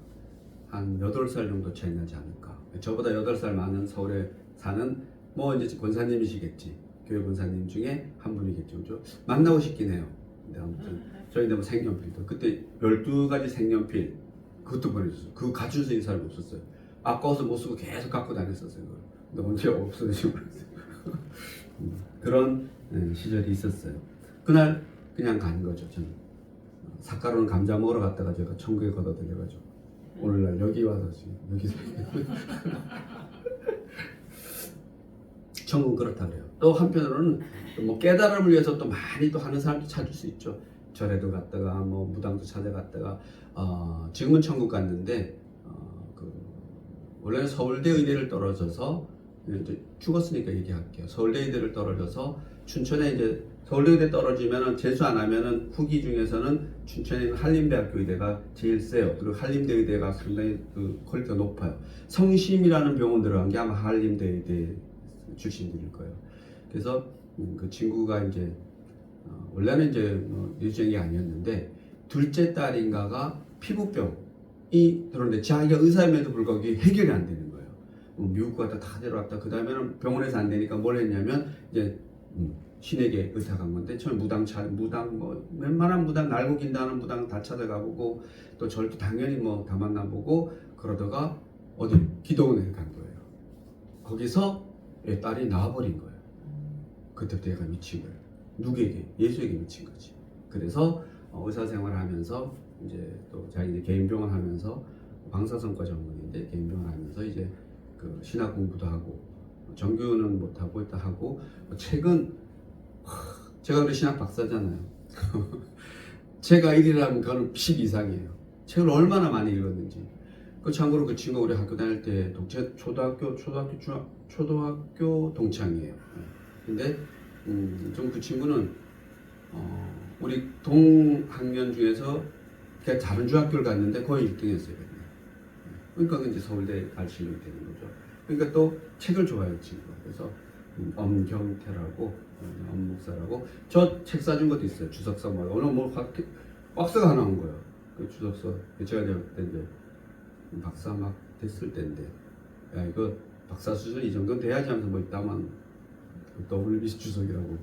한 8살 정도 차이 나지 않을까. 저보다 8살 많은 서울에 사는 뭐 이제 권사님이시겠지. 교회 권사님 중에 한 분이겠죠. 그죠? 만나고 싶긴 해요. 근데 아무튼 저희는 뭐 색연필도 그때 12가지 색연필 그것도 보내줬어요. 그거 가지고 있는 사람이 없었어요. 아까워서 못 쓰고 계속 갖고 다녔었어요. 그걸. 근데 언제 없어지고 그랬어요. 그런 시절이 있었어요. 그날 그냥 간 거죠. 저는 삿가루는 감자 먹으러 갔다가 제가 천국에 걷어들여가지고 오늘날 여기 와서 지금 여기서 천국은 그렇다 그래요. 또 한편으로는 뭐 깨달음을 위해서 또 많이 또 하는 사람도 찾을 수 있죠. 절에도 갔다가 뭐 무당도 찾아갔다가 지금은 천국 갔는데 원래는 서울대 의대를 떨어져서 이제 죽었으니까 얘기할게요. 서울대 의대를 떨어져서 춘천에 이제 서울대 의대 떨어지면은 재수 안 하면은 후기 중에서는 춘천에 있는 한림대학교 의대가 제일 세요. 그리고 한림대 의대가 상당히 그 퀄리티가 높아요. 성심이라는 병원 들어간 게 아마 한림대 의대 출신들일 거예요. 그래서 그 친구가 이제 원래는 이제 유정이 아니었는데 둘째 딸인가가 피부병이 들었는데 자기가 의사임에도 불구하고 해결이 안 되는 거예요. 미국 갔다 다 데려왔다. 그 다음에는 병원에서 안 되니까 뭘 했냐면 이제 신에게 의탁한 건데 처음에 무당 뭐 웬만한 무당 날고 긴다는 무당 다 찾아가보고 또 절도 당연히 뭐 다 만나보고 그러다가 어디 기도원에 간 거예요. 거기서 딸이 나와버린 거예요. 그때부터 얘가 미친 거예요. 누구에게? 예수에게 미친 거지. 그래서 의사 생활을 하면서 이제 또 자기 이제 개인 병원 하면서 방사선과 전문인데 개인 병원 하면서 이제 그 신학 공부도 하고 정규는 못 하고 있다 하고 책은 제가 그래 신학 박사잖아요. 제가 1이라면 그거는 10 이상이에요. 책을 얼마나 많이 읽었는지. 그 참고로 그 친구 우리 학교 다닐 때 초등학교 동창이에요. 근데 좀 그 친구는 우리 동학년 중에서 그냥 다른 중학교를 갔는데 거의 1등했어요. 그러니까 이제 서울대 갈 실력이 되는 거죠. 그러니까 또 책을 좋아해요, 친구가. 그래서 엄경태라고 엄목사라고 저 책 사준 것도 있어요. 주석서 뭐 오늘 뭐 박스가 하나 온 거예요. 그 주석서 제가 그때 이제 박사 막 됐을 때인데 야 이거 박사 수준 이 정도 돼야지 하면서 뭐 있다만 WBC 주석이라고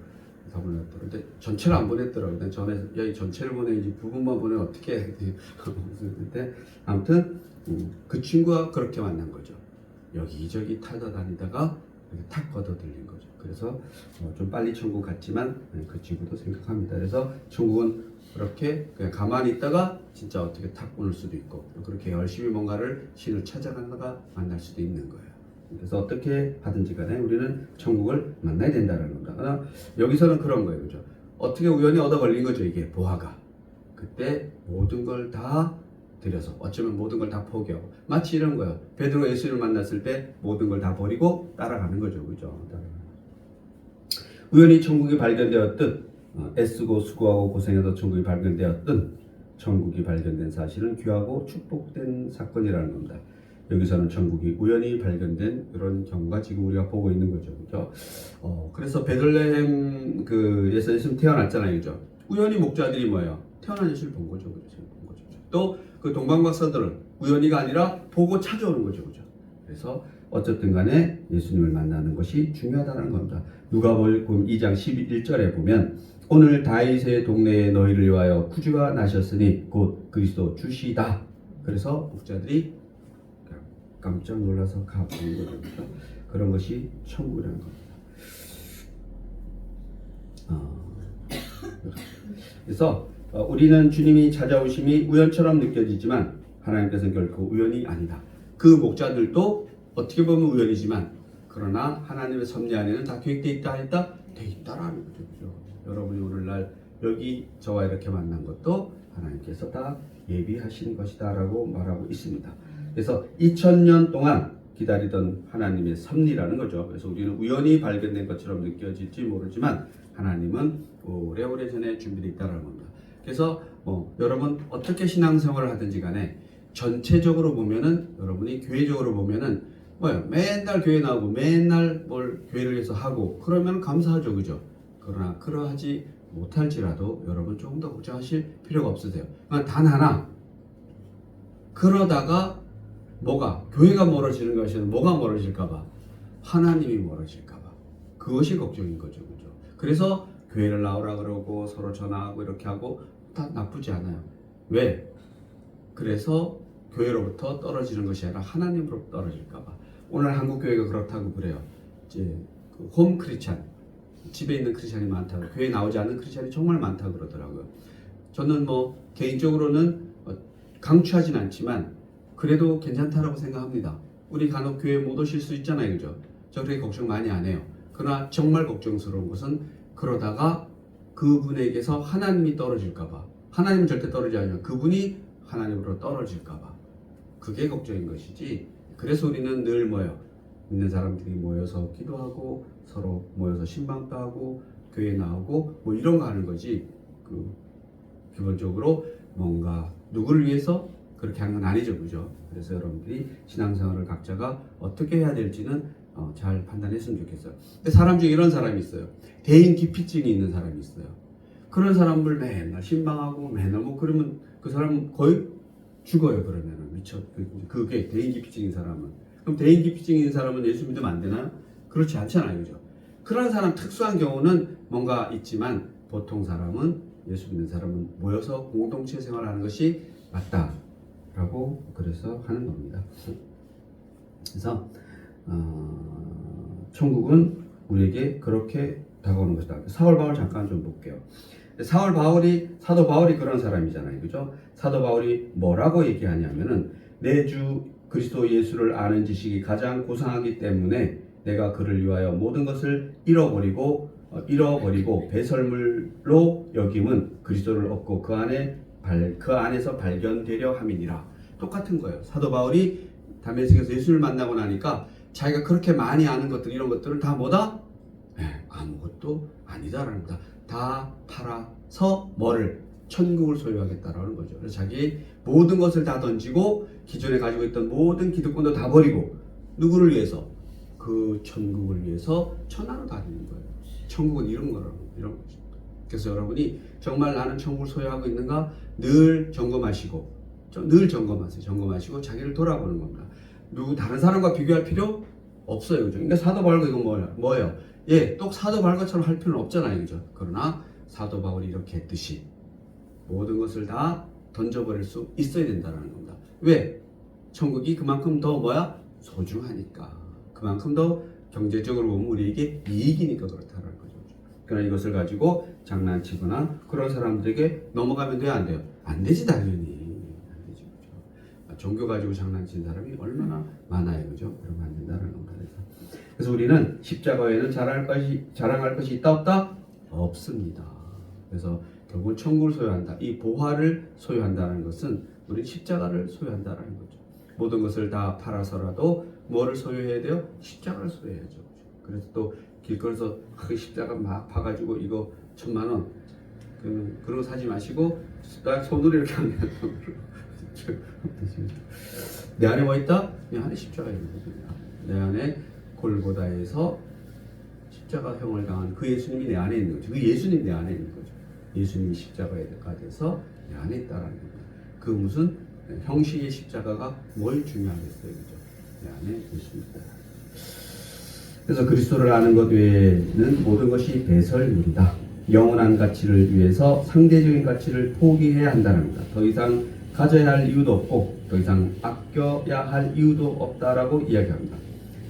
다 보냈더라고요. 근데 전체를 안 보냈더라고요. 근데 전에 야 이 전체를 보내야지 부분만 보내면 어떻게 해. 근데 아무튼 그 친구가 그렇게 만난 거죠. 여기저기 타다다니다가 탁 걷어들린 거죠. 그래서 좀 빨리 천국 갔지만 그 친구도 생각합니다. 그래서 천국은 그렇게 그냥 가만히 있다가 진짜 어떻게 탁 오를 수도 있고 그렇게 열심히 뭔가를 신을 찾아가다가 만날 수도 있는 거예요. 그래서 어떻게 하든지 간에 우리는 천국을 만나야 된다는 겁니다. 그러나 여기서는 그런 거예요. 그죠? 어떻게 우연히 얻어 걸린 거죠. 이게 보화가. 그때 모든 걸 다 들여서 어쩌면 모든 걸 다 포기하고 마치 이런 거예요. 베드로 예수를 만났을 때 모든 걸 다 버리고 따라가는 거죠. 그죠? 우연히 천국이 발견되었든 애쓰고 수고하고 고생해서 천국이 발견되었든 천국이 발견된 사실은 귀하고 축복된 사건이라는 겁니다. 여기서는 천국이 우연히 발견된 그런 경우가 지금 우리가 보고 있는 거죠. 그죠? 그래서 베들레헴 그 예수님 태어났잖아요. 그죠? 우연히 목자들이 뭐예요? 태어난 예수를 본 거죠. 그죠? 또 그 동방박사들은 우연히가 아니라 보고 찾아오는 거죠. 그죠? 그래서 어쨌든 간에 예수님을 만나는 것이 중요하다는 겁니다. 누가복음 2장 11절에 보면 오늘 다윗의 동네에 너희를 위하여 구주가 나셨으니 곧 그리스도 주시다. 그래서 목자들이 깜짝 놀라서 가보는 겁니다. 그런 것이 천국이라는 겁니다. 그래서 우리는 주님이 찾아오심이 우연처럼 느껴지지만 하나님께서는 결코 우연이 아니다. 그 목자들도 어떻게 보면 우연이지만 그러나 하나님의 섭리 안에는 다 계획되어 있다 했다? 돼 있다라는 거죠. 그죠? 여러분이 오늘날 여기 저와 이렇게 만난 것도 하나님께서 다 예비하신 것이다 라고 말하고 있습니다. 그래서 2000년 동안 기다리던 하나님의 섭리라는 거죠. 그래서 우리는 우연히 발견된 것처럼 느껴질지 모르지만 하나님은 오래오래 전에 준비되어 있다는 겁니다. 그래서 여러분 어떻게 신앙생활을 하든지 간에 전체적으로 보면은 여러분이 교회적으로 보면은 맨날 교회 나오고 맨날 뭘 교회를 위해서 하고 그러면 감사하죠. 그죠? 그러나 그러하지 못할지라도 여러분 조금 더 걱정하실 필요가 없으세요. 단 하나 그러다가 교회가 멀어지는 것이 아니라 뭐가 멀어질까봐 하나님이 멀어질까봐 그것이 걱정인 거죠. 그죠? 그래서 교회를 나오라 그러고 서로 전화하고 이렇게 하고 다 나쁘지 않아요. 왜? 그래서 교회로부터 떨어지는 것이 아니라 하나님으로부터 떨어질까봐. 오늘 한국 교회가 그렇다고 그래요. 이제 홈 크리스찬, 집에 있는 크리스찬이 많다고, 교회 나오지 않는 크리스찬이 정말 많다고 그러더라고요. 저는 개인적으로는 강추하진 않지만 그래도 괜찮다라고 생각합니다. 우리 간혹 교회 못 오실 수 있잖아요. 그죠? 저 그렇게 걱정 많이 안 해요. 그러나 정말 걱정스러운 것은 그러다가 그분에게서 하나님이 떨어질까봐. 하나님은 절대 떨어지지 않아요. 그분이 하나님으로 떨어질까봐. 그게 걱정인 것이지. 그래서 우리는 늘 있는 사람들이 모여서 기도하고 서로 모여서 신방도 하고 교회 나오고 이런 거 하는 거지. 기본적으로 뭔가 누구를 위해서 그렇게 하는 건 아니죠. 그죠? 그래서 여러분들이 신앙생활을 각자가 어떻게 해야 될지는 잘 판단했으면 좋겠어요. 근데 사람 중에 이런 사람이 있어요. 대인 기피증이 있는 사람이 있어요. 그런 사람을 맨날 신방하고 맨날 그러면 그 사람은 거의 죽어요. 그러면은 그게 대인 기피증인 사람은. 그럼 대인 기피증인 사람은 예수 믿으면 안 되나요? 그렇지 않잖아요. 그죠? 그런 사람 특수한 경우는 뭔가 있지만 보통 사람은 예수 믿는 사람은 모여서 공동체 생활하는 것이 맞다라고 그래서 하는 겁니다. 그래서 천국은 우리에게 그렇게 다가오는 것이다. 사울 바울 잠깐 좀 볼게요. 사도 바울이 그런 사람이잖아요. 그죠? 사도 바울이 뭐라고 얘기하냐면은 내 주 그리스도 예수를 아는 지식이 가장 고상하기 때문에 내가 그를 위하여 모든 것을 잃어버리고 배설물로 여김은 그리스도를 얻고 그 안에서 발견되려 함이니라. 똑같은 거예요. 사도 바울이 다메섹에서 예수를 만나고 나니까 자기가 그렇게 많이 아는 것들 이런 것들은 다 뭐다? 아무것도 아니다라는 거다. 다 팔아서 천국을 소유하겠다라는 거죠. 그래서 자기 모든 것을 다 던지고 기존에 가지고 있던 모든 기득권도 다 버리고 누구를 위해서? 그 천국을 위해서 천하로 다니는 거예요. 천국은 이런 거죠. 그래서 여러분이 정말 나는 천국을 소유하고 있는가 늘 점검하시고 점검하시고 자기를 돌아보는 겁니다. 다른 사람과 비교할 필요 없어요. 그죠? 그러니까 사도 바울도 이건 뭐예요? 똑 사도 바울처럼 할 필요는 없잖아요. 그죠? 그러나 사도 바울이 이렇게 했듯이 모든 것을 다 던져버릴 수 있어야 된다는 겁니다. 왜? 천국이 그만큼 더 소중하니까. 그만큼 더 경제적으로 보면 우리에게 이익이니까 그렇다는 거죠. 그러나 이것을 가지고 장난치거나 그런 사람들에게 넘어가면 돼요? 안 돼요? 안 되지 당연히. 안 되죠. 그죠? 종교 가지고 장난치는 사람이 얼마나 많아요. 그죠? 그러면 안 된다는 겁니다. 그래서 우리는 십자가 외에는 자랑할 것이 있다 없다? 없습니다. 그래서 결국 천국을 소유한다. 이 보화를 소유한다는 것은 우리 십자가를 소유한다는 거죠. 모든 것을 다 팔아서라도 뭐를 소유해야 돼요? 십자가를 소유해야죠. 그래서 또 길거리에서 그 십자가 막 봐가지고 이거 1000만 원 그런 거 사지 마시고 딱 손으로 이렇게 하면 내 안에 뭐 있다? 내 안에 십자가 있는 거거든요. 내 안에 골고다에서 십자가형을 당한 그 예수님이 내 안에 있는 거죠. 그 예수님 내 안에 있는 거죠. 예수님이 십자가가 돼서 내 안에 있다라는 겁니다. 그 무슨 형식의 십자가가 뭘 중요하겠어요, 그죠? 내 안에 예수님이다. 그래서 그리스도를 아는 것 외에는 모든 것이 배설물이다. 영원한 가치를 위해서 상대적인 가치를 포기해야 한다는 겁니다. 더 이상 가져야 할 이유도 없고 더 이상 아껴야 할 이유도 없다라고 이야기합니다.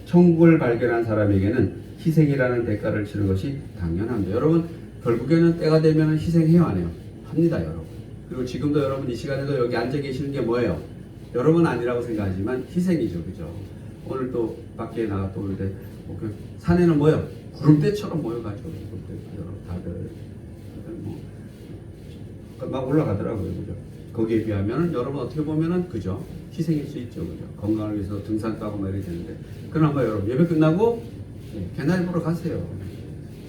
천국을 발견한 사람에게는 희생이라는 대가를 치는 것이 당연합니다. 여러분 결국에는 때가 되면 희생해요 안 해요? 합니다 여러분. 그리고 지금도 여러분 이 시간에도 여기 앉아 계시는 게 뭐예요? 여러분 아니라고 생각하지만 희생이죠, 그죠? 오늘 또 밖에 나갔다 오는데 산에는 뭐예요? 구름대처럼 모여가지고 다들 막 올라가더라고요, 그죠? 거기에 비하면 여러분 어떻게 보면은 그죠? 희생일 수 있죠, 그죠? 건강을 위해서 등산 따고 막 이래야 되는데 그나마 여러분 예배 끝나고 개나리 보러 가세요.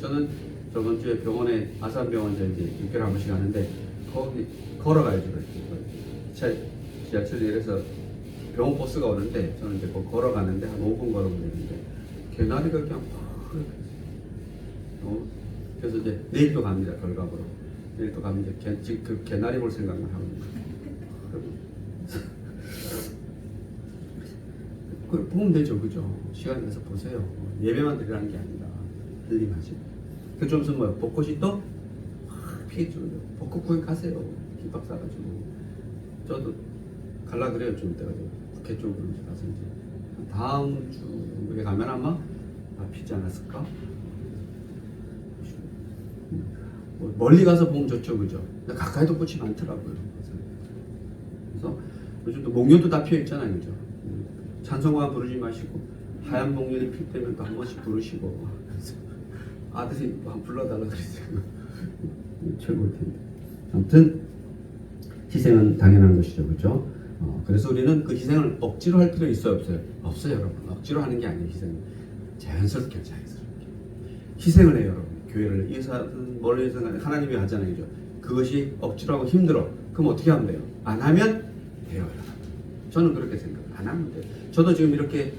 저는 저번 주에 병원에 아산병원 이제 6개월에 한 번씩 가는데 거기 걸어가야죠, 지하철 내려서 병원 버스가 오는데 저는 이제 걸어가는데 한 5분 걸어보면 되는데 개나리가 그냥 팍 그래서 이제 내일 또 갑니다, 걸각으로. 내일 또 가면 이제 지금 그 개나리 볼 생각만 하고 그걸 보면 되죠, 그죠? 시간 내서 보세요. 예배만 드리라는 게 아니라 힐링하시고. 그 좀 있으면 뭐요? 벚꽃이 또 피겠죠. 벚꽃 구경 가세요. 김밥 싸가지고. 저도 갈라 그래요, 좀 이따가 국회 쪽으로 이제 가서 이제 다음 주에 가면 아마 피지 않았을까? 멀리 가서 보면 좋죠, 그죠? 가까이도 꽃이 많더라고요. 그래서 요즘 또 목련도 다 피어 있잖아요, 그죠? 찬송가 부르지 마시고 하얀 목련이 필 때면 또 한 번씩 부르시고 아들이 한번 불러달라 그랬어요. 최고일 텐데. 아무튼 희생은 당연한 것이죠, 그죠? 그래서 우리는 그 희생을 억지로 할 필요 있어요, 없어요? 없어요, 여러분. 억지로 하는 게 아니에요. 희생은 자연스럽게. 희생을 해요, 여러분. 교회를 위해서든 뭘 위해서든 하나님이 하잖아요, 그죠? 그것이 억지로 하고 힘들어. 그럼 어떻게 하면 돼요? 안 하면 돼요, 여러분. 저는 그렇게 생각해요. 안 하면 돼요. 저도 지금 이렇게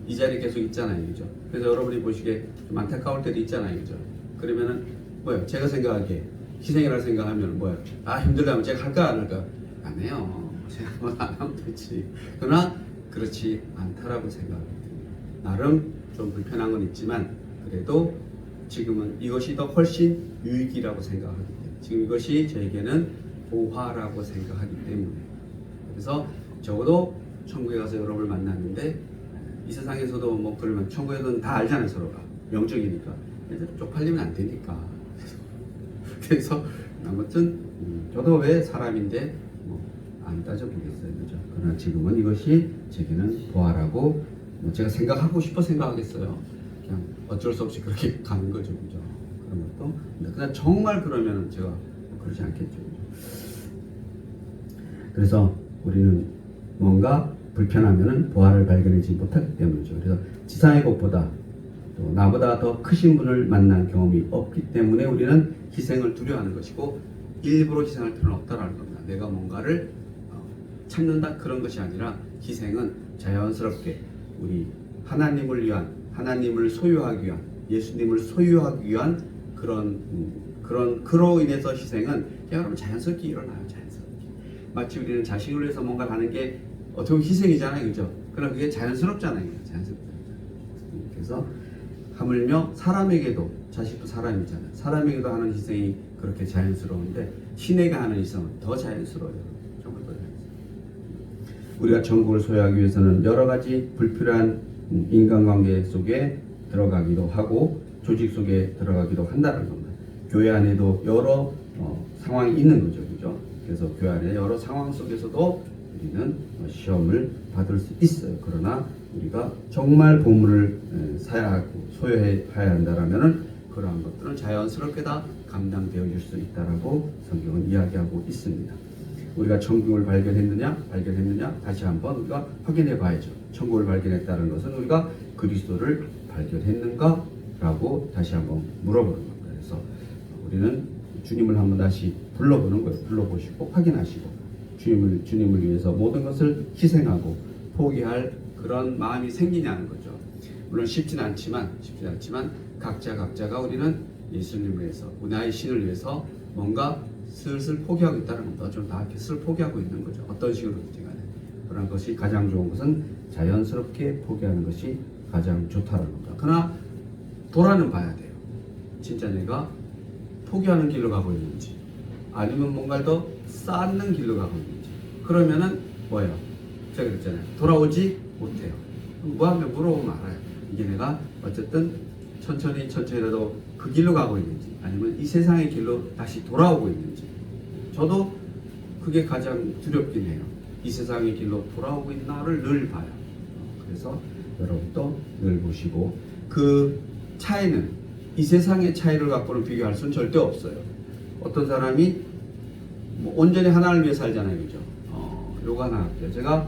이 자리에 계속 있잖아요, 그죠? 그래서 여러분이 보시기에 좀 안타까울 때도 있잖아요, 그죠? 그러면은 뭐예요? 제가 생각하기에 희생이라고 생각하면 뭐예요? 힘들다 하면 제가 할까 안 할까? 안 해요. 제가 안 하면 되지. 그러나 그렇지 않다라고 생각합니다. 나름 좀 불편한 건 있지만 그래도 지금은 이것이 더 훨씬 유익이라고 생각하기 때문에 지금 이것이 저에게는 보화라고 생각하기 때문에 그래서 적어도 천국에 가서 여러분을 만났는데 이 세상에서도 뭐 그러면 천국에서는 다 알잖아요, 서로가 영적이니까. 애들 쪽팔리면 안 되니까. 그래서 아무튼 저도 왜 사람인데 안 따져보겠어요, 그죠? 그러나 지금은 이것이 제게는 보화라고 제가 생각하고 싶어 생각하겠어요. 그냥 어쩔 수 없이 그렇게 가는 거죠, 그죠? 그런 것도. 근데 그냥 정말 그러면 제가 그러지 않겠죠, 그죠? 그래서 우리는 뭔가 불편하면은 보화를 발견하지 못하기 때문이죠. 그래서 지상의 것보다 또 나보다 더 크신 분을 만난 경험이 없기 때문에 우리는 희생을 두려워하는 것이고 일부러 희생할 필요는 없다라는 겁니다. 내가 뭔가를 참는다 그런 것이 아니라 희생은 자연스럽게 우리 하나님을 위한 하나님을 소유하기 위한 예수님을 소유하기 위한 그로 인해서 희생은 여러분 자연스럽게 일어나요. 자연스럽게. 마치 우리는 자식을 위해서 뭔가를 하는 게 어떻게 보면 희생이잖아요, 그죠? 그러나 그게 자연스럽잖아요. 자연스럽게. 그래서 하물며 사람에게도 자식도 사람이잖아요. 사람에게도 하는 희생이 그렇게 자연스러운데 신에게 하는 희생은 더 자연스러워요. 정말 더 자연스러워요. 우리가 천국을 소유하기 위해서는 여러 가지 불필요한 인간관계 속에 들어가기도 하고 조직 속에 들어가기도 한다는 겁니다. 교회 안에도 여러 상황이 있는 거죠, 그죠? 그래서 교회 안에 여러 상황 속에서도 우리는 시험을 받을 수 있어요. 그러나 우리가 정말 보물을 사야 하고 소유해야 한다라면은 그러한 것들은 자연스럽게 다 감당되어질 수 있다라고 성경은 이야기하고 있습니다. 우리가 천국을 발견했느냐 다시 한번 우리가 확인해 봐야죠. 천국을 발견했다는 것은 우리가 그리스도를 발견했는가라고 다시 한번 물어보는 겁니다. 그래서 우리는 주님을 한번 다시 불러보는 거예요. 불러보시고 확인하시고 주님을 위해서 모든 것을 희생하고 포기할 그런 마음이 생기냐는 거죠. 물론 쉽진 않지만 각자가 우리는 예수님을 위해서 나의 신을 위해서 뭔가 슬슬 포기하고 있다는 겁니다. 좀 다 이렇게 슬 포기하고 있는 거죠. 어떤 식으로든지 간에. 그런 것이 가장 좋은 것은 자연스럽게 포기하는 것이 가장 좋다는 겁니다. 그러나 돌아는 봐야 돼요. 진짜 내가 포기하는 길로 가고 있는지 아니면 뭔가 더 쌓는 길로 가고 있는지. 그러면은 뭐예요? 제가 그랬잖아요. 돌아오지 못해요. 뭐하면 물어보면 알아요. 이게 내가 어쨌든 천천히라도 그 길로 가고 있는지 아니면 이 세상의 길로 다시 돌아오고 있는지. 저도 그게 가장 두렵긴 해요. 이 세상의 길로 돌아오고 있나를 늘 봐요. 그래서 여러분도 늘 보시고 그 차이는 이 세상의 차이를 갖고는 비교할 수는 절대 없어요. 어떤 사람이 뭐 온전히 하나를 위해 살잖아요, 그죠? 요거 하나 할게요. 제가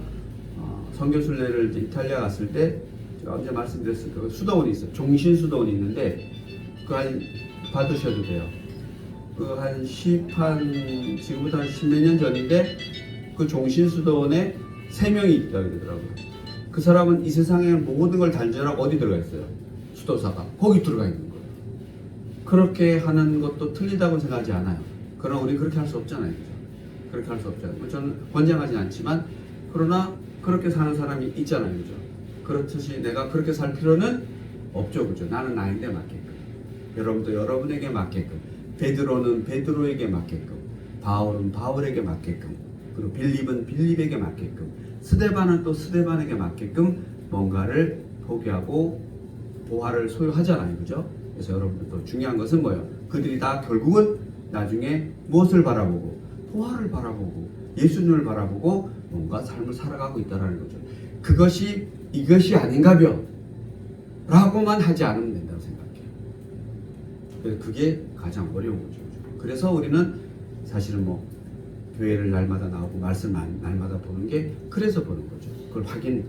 선교순례를 이탈리아 갔을 때 제가 언제 말씀드렸을 그 수도원이 있어요. 종신 수도원이 있는데 그 한 받으셔도 돼요. 그 한 지금부터 한 10몇 년 전인데 그 종신 수도원에 3명이 있다 그러더라고요. 그 사람은 이 세상의 모든 걸 단절하고 어디 들어가 있어요? 수도사가 거기 들어가 있는 거예요. 그렇게 하는 것도 틀리다고 생각하지 않아요. 그러나 우리 그렇게 할 수 없잖아요, 그죠? 그렇게 할 수 없잖아요. 저는 권장하지 않지만 그러나 그렇게 사는 사람이 있잖아요, 그죠? 그렇듯이 내가 그렇게 살 필요는 없죠, 그죠? 나는 나인데 맞게끔, 여러분도 여러분에게 맞게끔, 베드로는 베드로에게 맞게끔, 바울은 바울에게 맞게끔, 그리고 빌립은 빌립에게 맞게끔, 스데반은 또 스데반에게 맞게끔 뭔가를 포기하고 보화를 소유하잖아요, 그죠? 그래서 여러분들도 중요한 것은 뭐예요? 그들이 다 결국은 나중에 무엇을 바라보고, 보화를 바라보고, 예수님을 바라보고 뭔가 삶을 살아가고 있다는 거죠. 그것이 이것이 아닌가벼 라고만 하지 않으면 된다고 생각해요. 그래서 그게 가장 어려운 거죠. 그래서 우리는 사실은 뭐 교회를 날마다 나오고 말씀 날마다 보는 게 그래서 보는 거죠. 그걸 확인,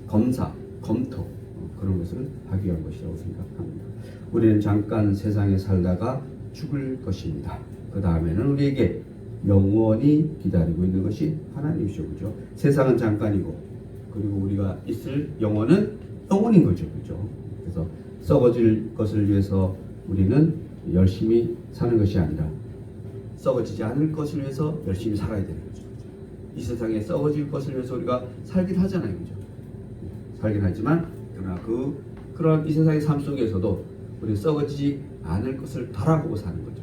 검사, 검토 그런 것을 하기 위한 것이라고 생각합니다. 우리는 잠깐 세상에 살다가 죽을 것입니다. 그 다음에는 우리에게 영원히 기다리고 있는 것이 하나님이시죠, 그죠? 세상은 잠깐이고 그리고 우리가 있을 영혼은 영원인 거죠, 그죠? 그래서 썩어질 것을 위해서 우리는 열심히 사는 것이 아니라 썩어지지 않을 것을 위해서 열심히 살아야 되는 거죠. 이 세상에 썩어질 것을 위해서 우리가 살긴 하잖아요, 그죠? 살긴 하지만 그러나 그런 이 세상의 삶 속에서도 우리 썩어지지 않을 것을 바라보고 사는 거죠.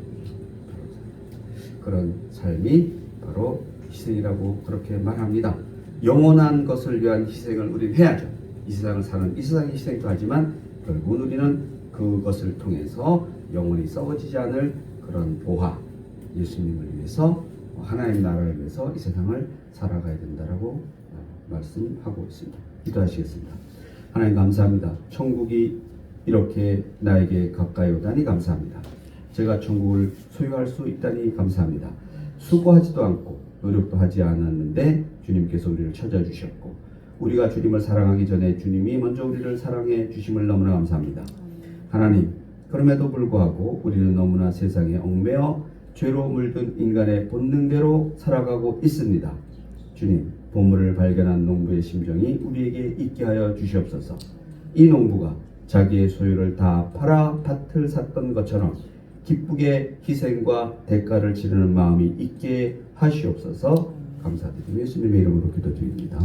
그런 삶이 바로 희생이라고 그렇게 말합니다. 영원한 것을 위한 희생을 우리는 해야죠. 이 세상을 사는 이 세상의 희생도 하지만 결국은 우리는 그것을 통해서 영원히 썩어지지 않을 그런 보화, 예수님을 위해서 하나님 나라를 위해서 이 세상을 살아가야 된다라고 말씀하고 있습니다. 기도하시겠습니다. 하나님 감사합니다. 천국이 이렇게 나에게 가까이 오다니 감사합니다. 제가 천국을 소유할 수 있다니 감사합니다. 수고하지도 않고 노력도 하지 않았는데 주님께서 우리를 찾아주셨고 우리가 주님을 사랑하기 전에 주님이 먼저 우리를 사랑해 주심을 너무나 감사합니다. 하나님, 그럼에도 불구하고 우리는 너무나 세상에 얽매여 죄로 물든 인간의 본능대로 살아가고 있습니다. 주님, 보물을 발견한 농부의 심정이 우리에게 있게 하여 주시옵소서. 이 농부가 자기의 소유를 다 팔아 밭을 샀던 것처럼 기쁘게 희생과 대가를 치르는 마음이 있게 하시옵소서. 감사드리며 예수님의 이름으로 기도드립니다.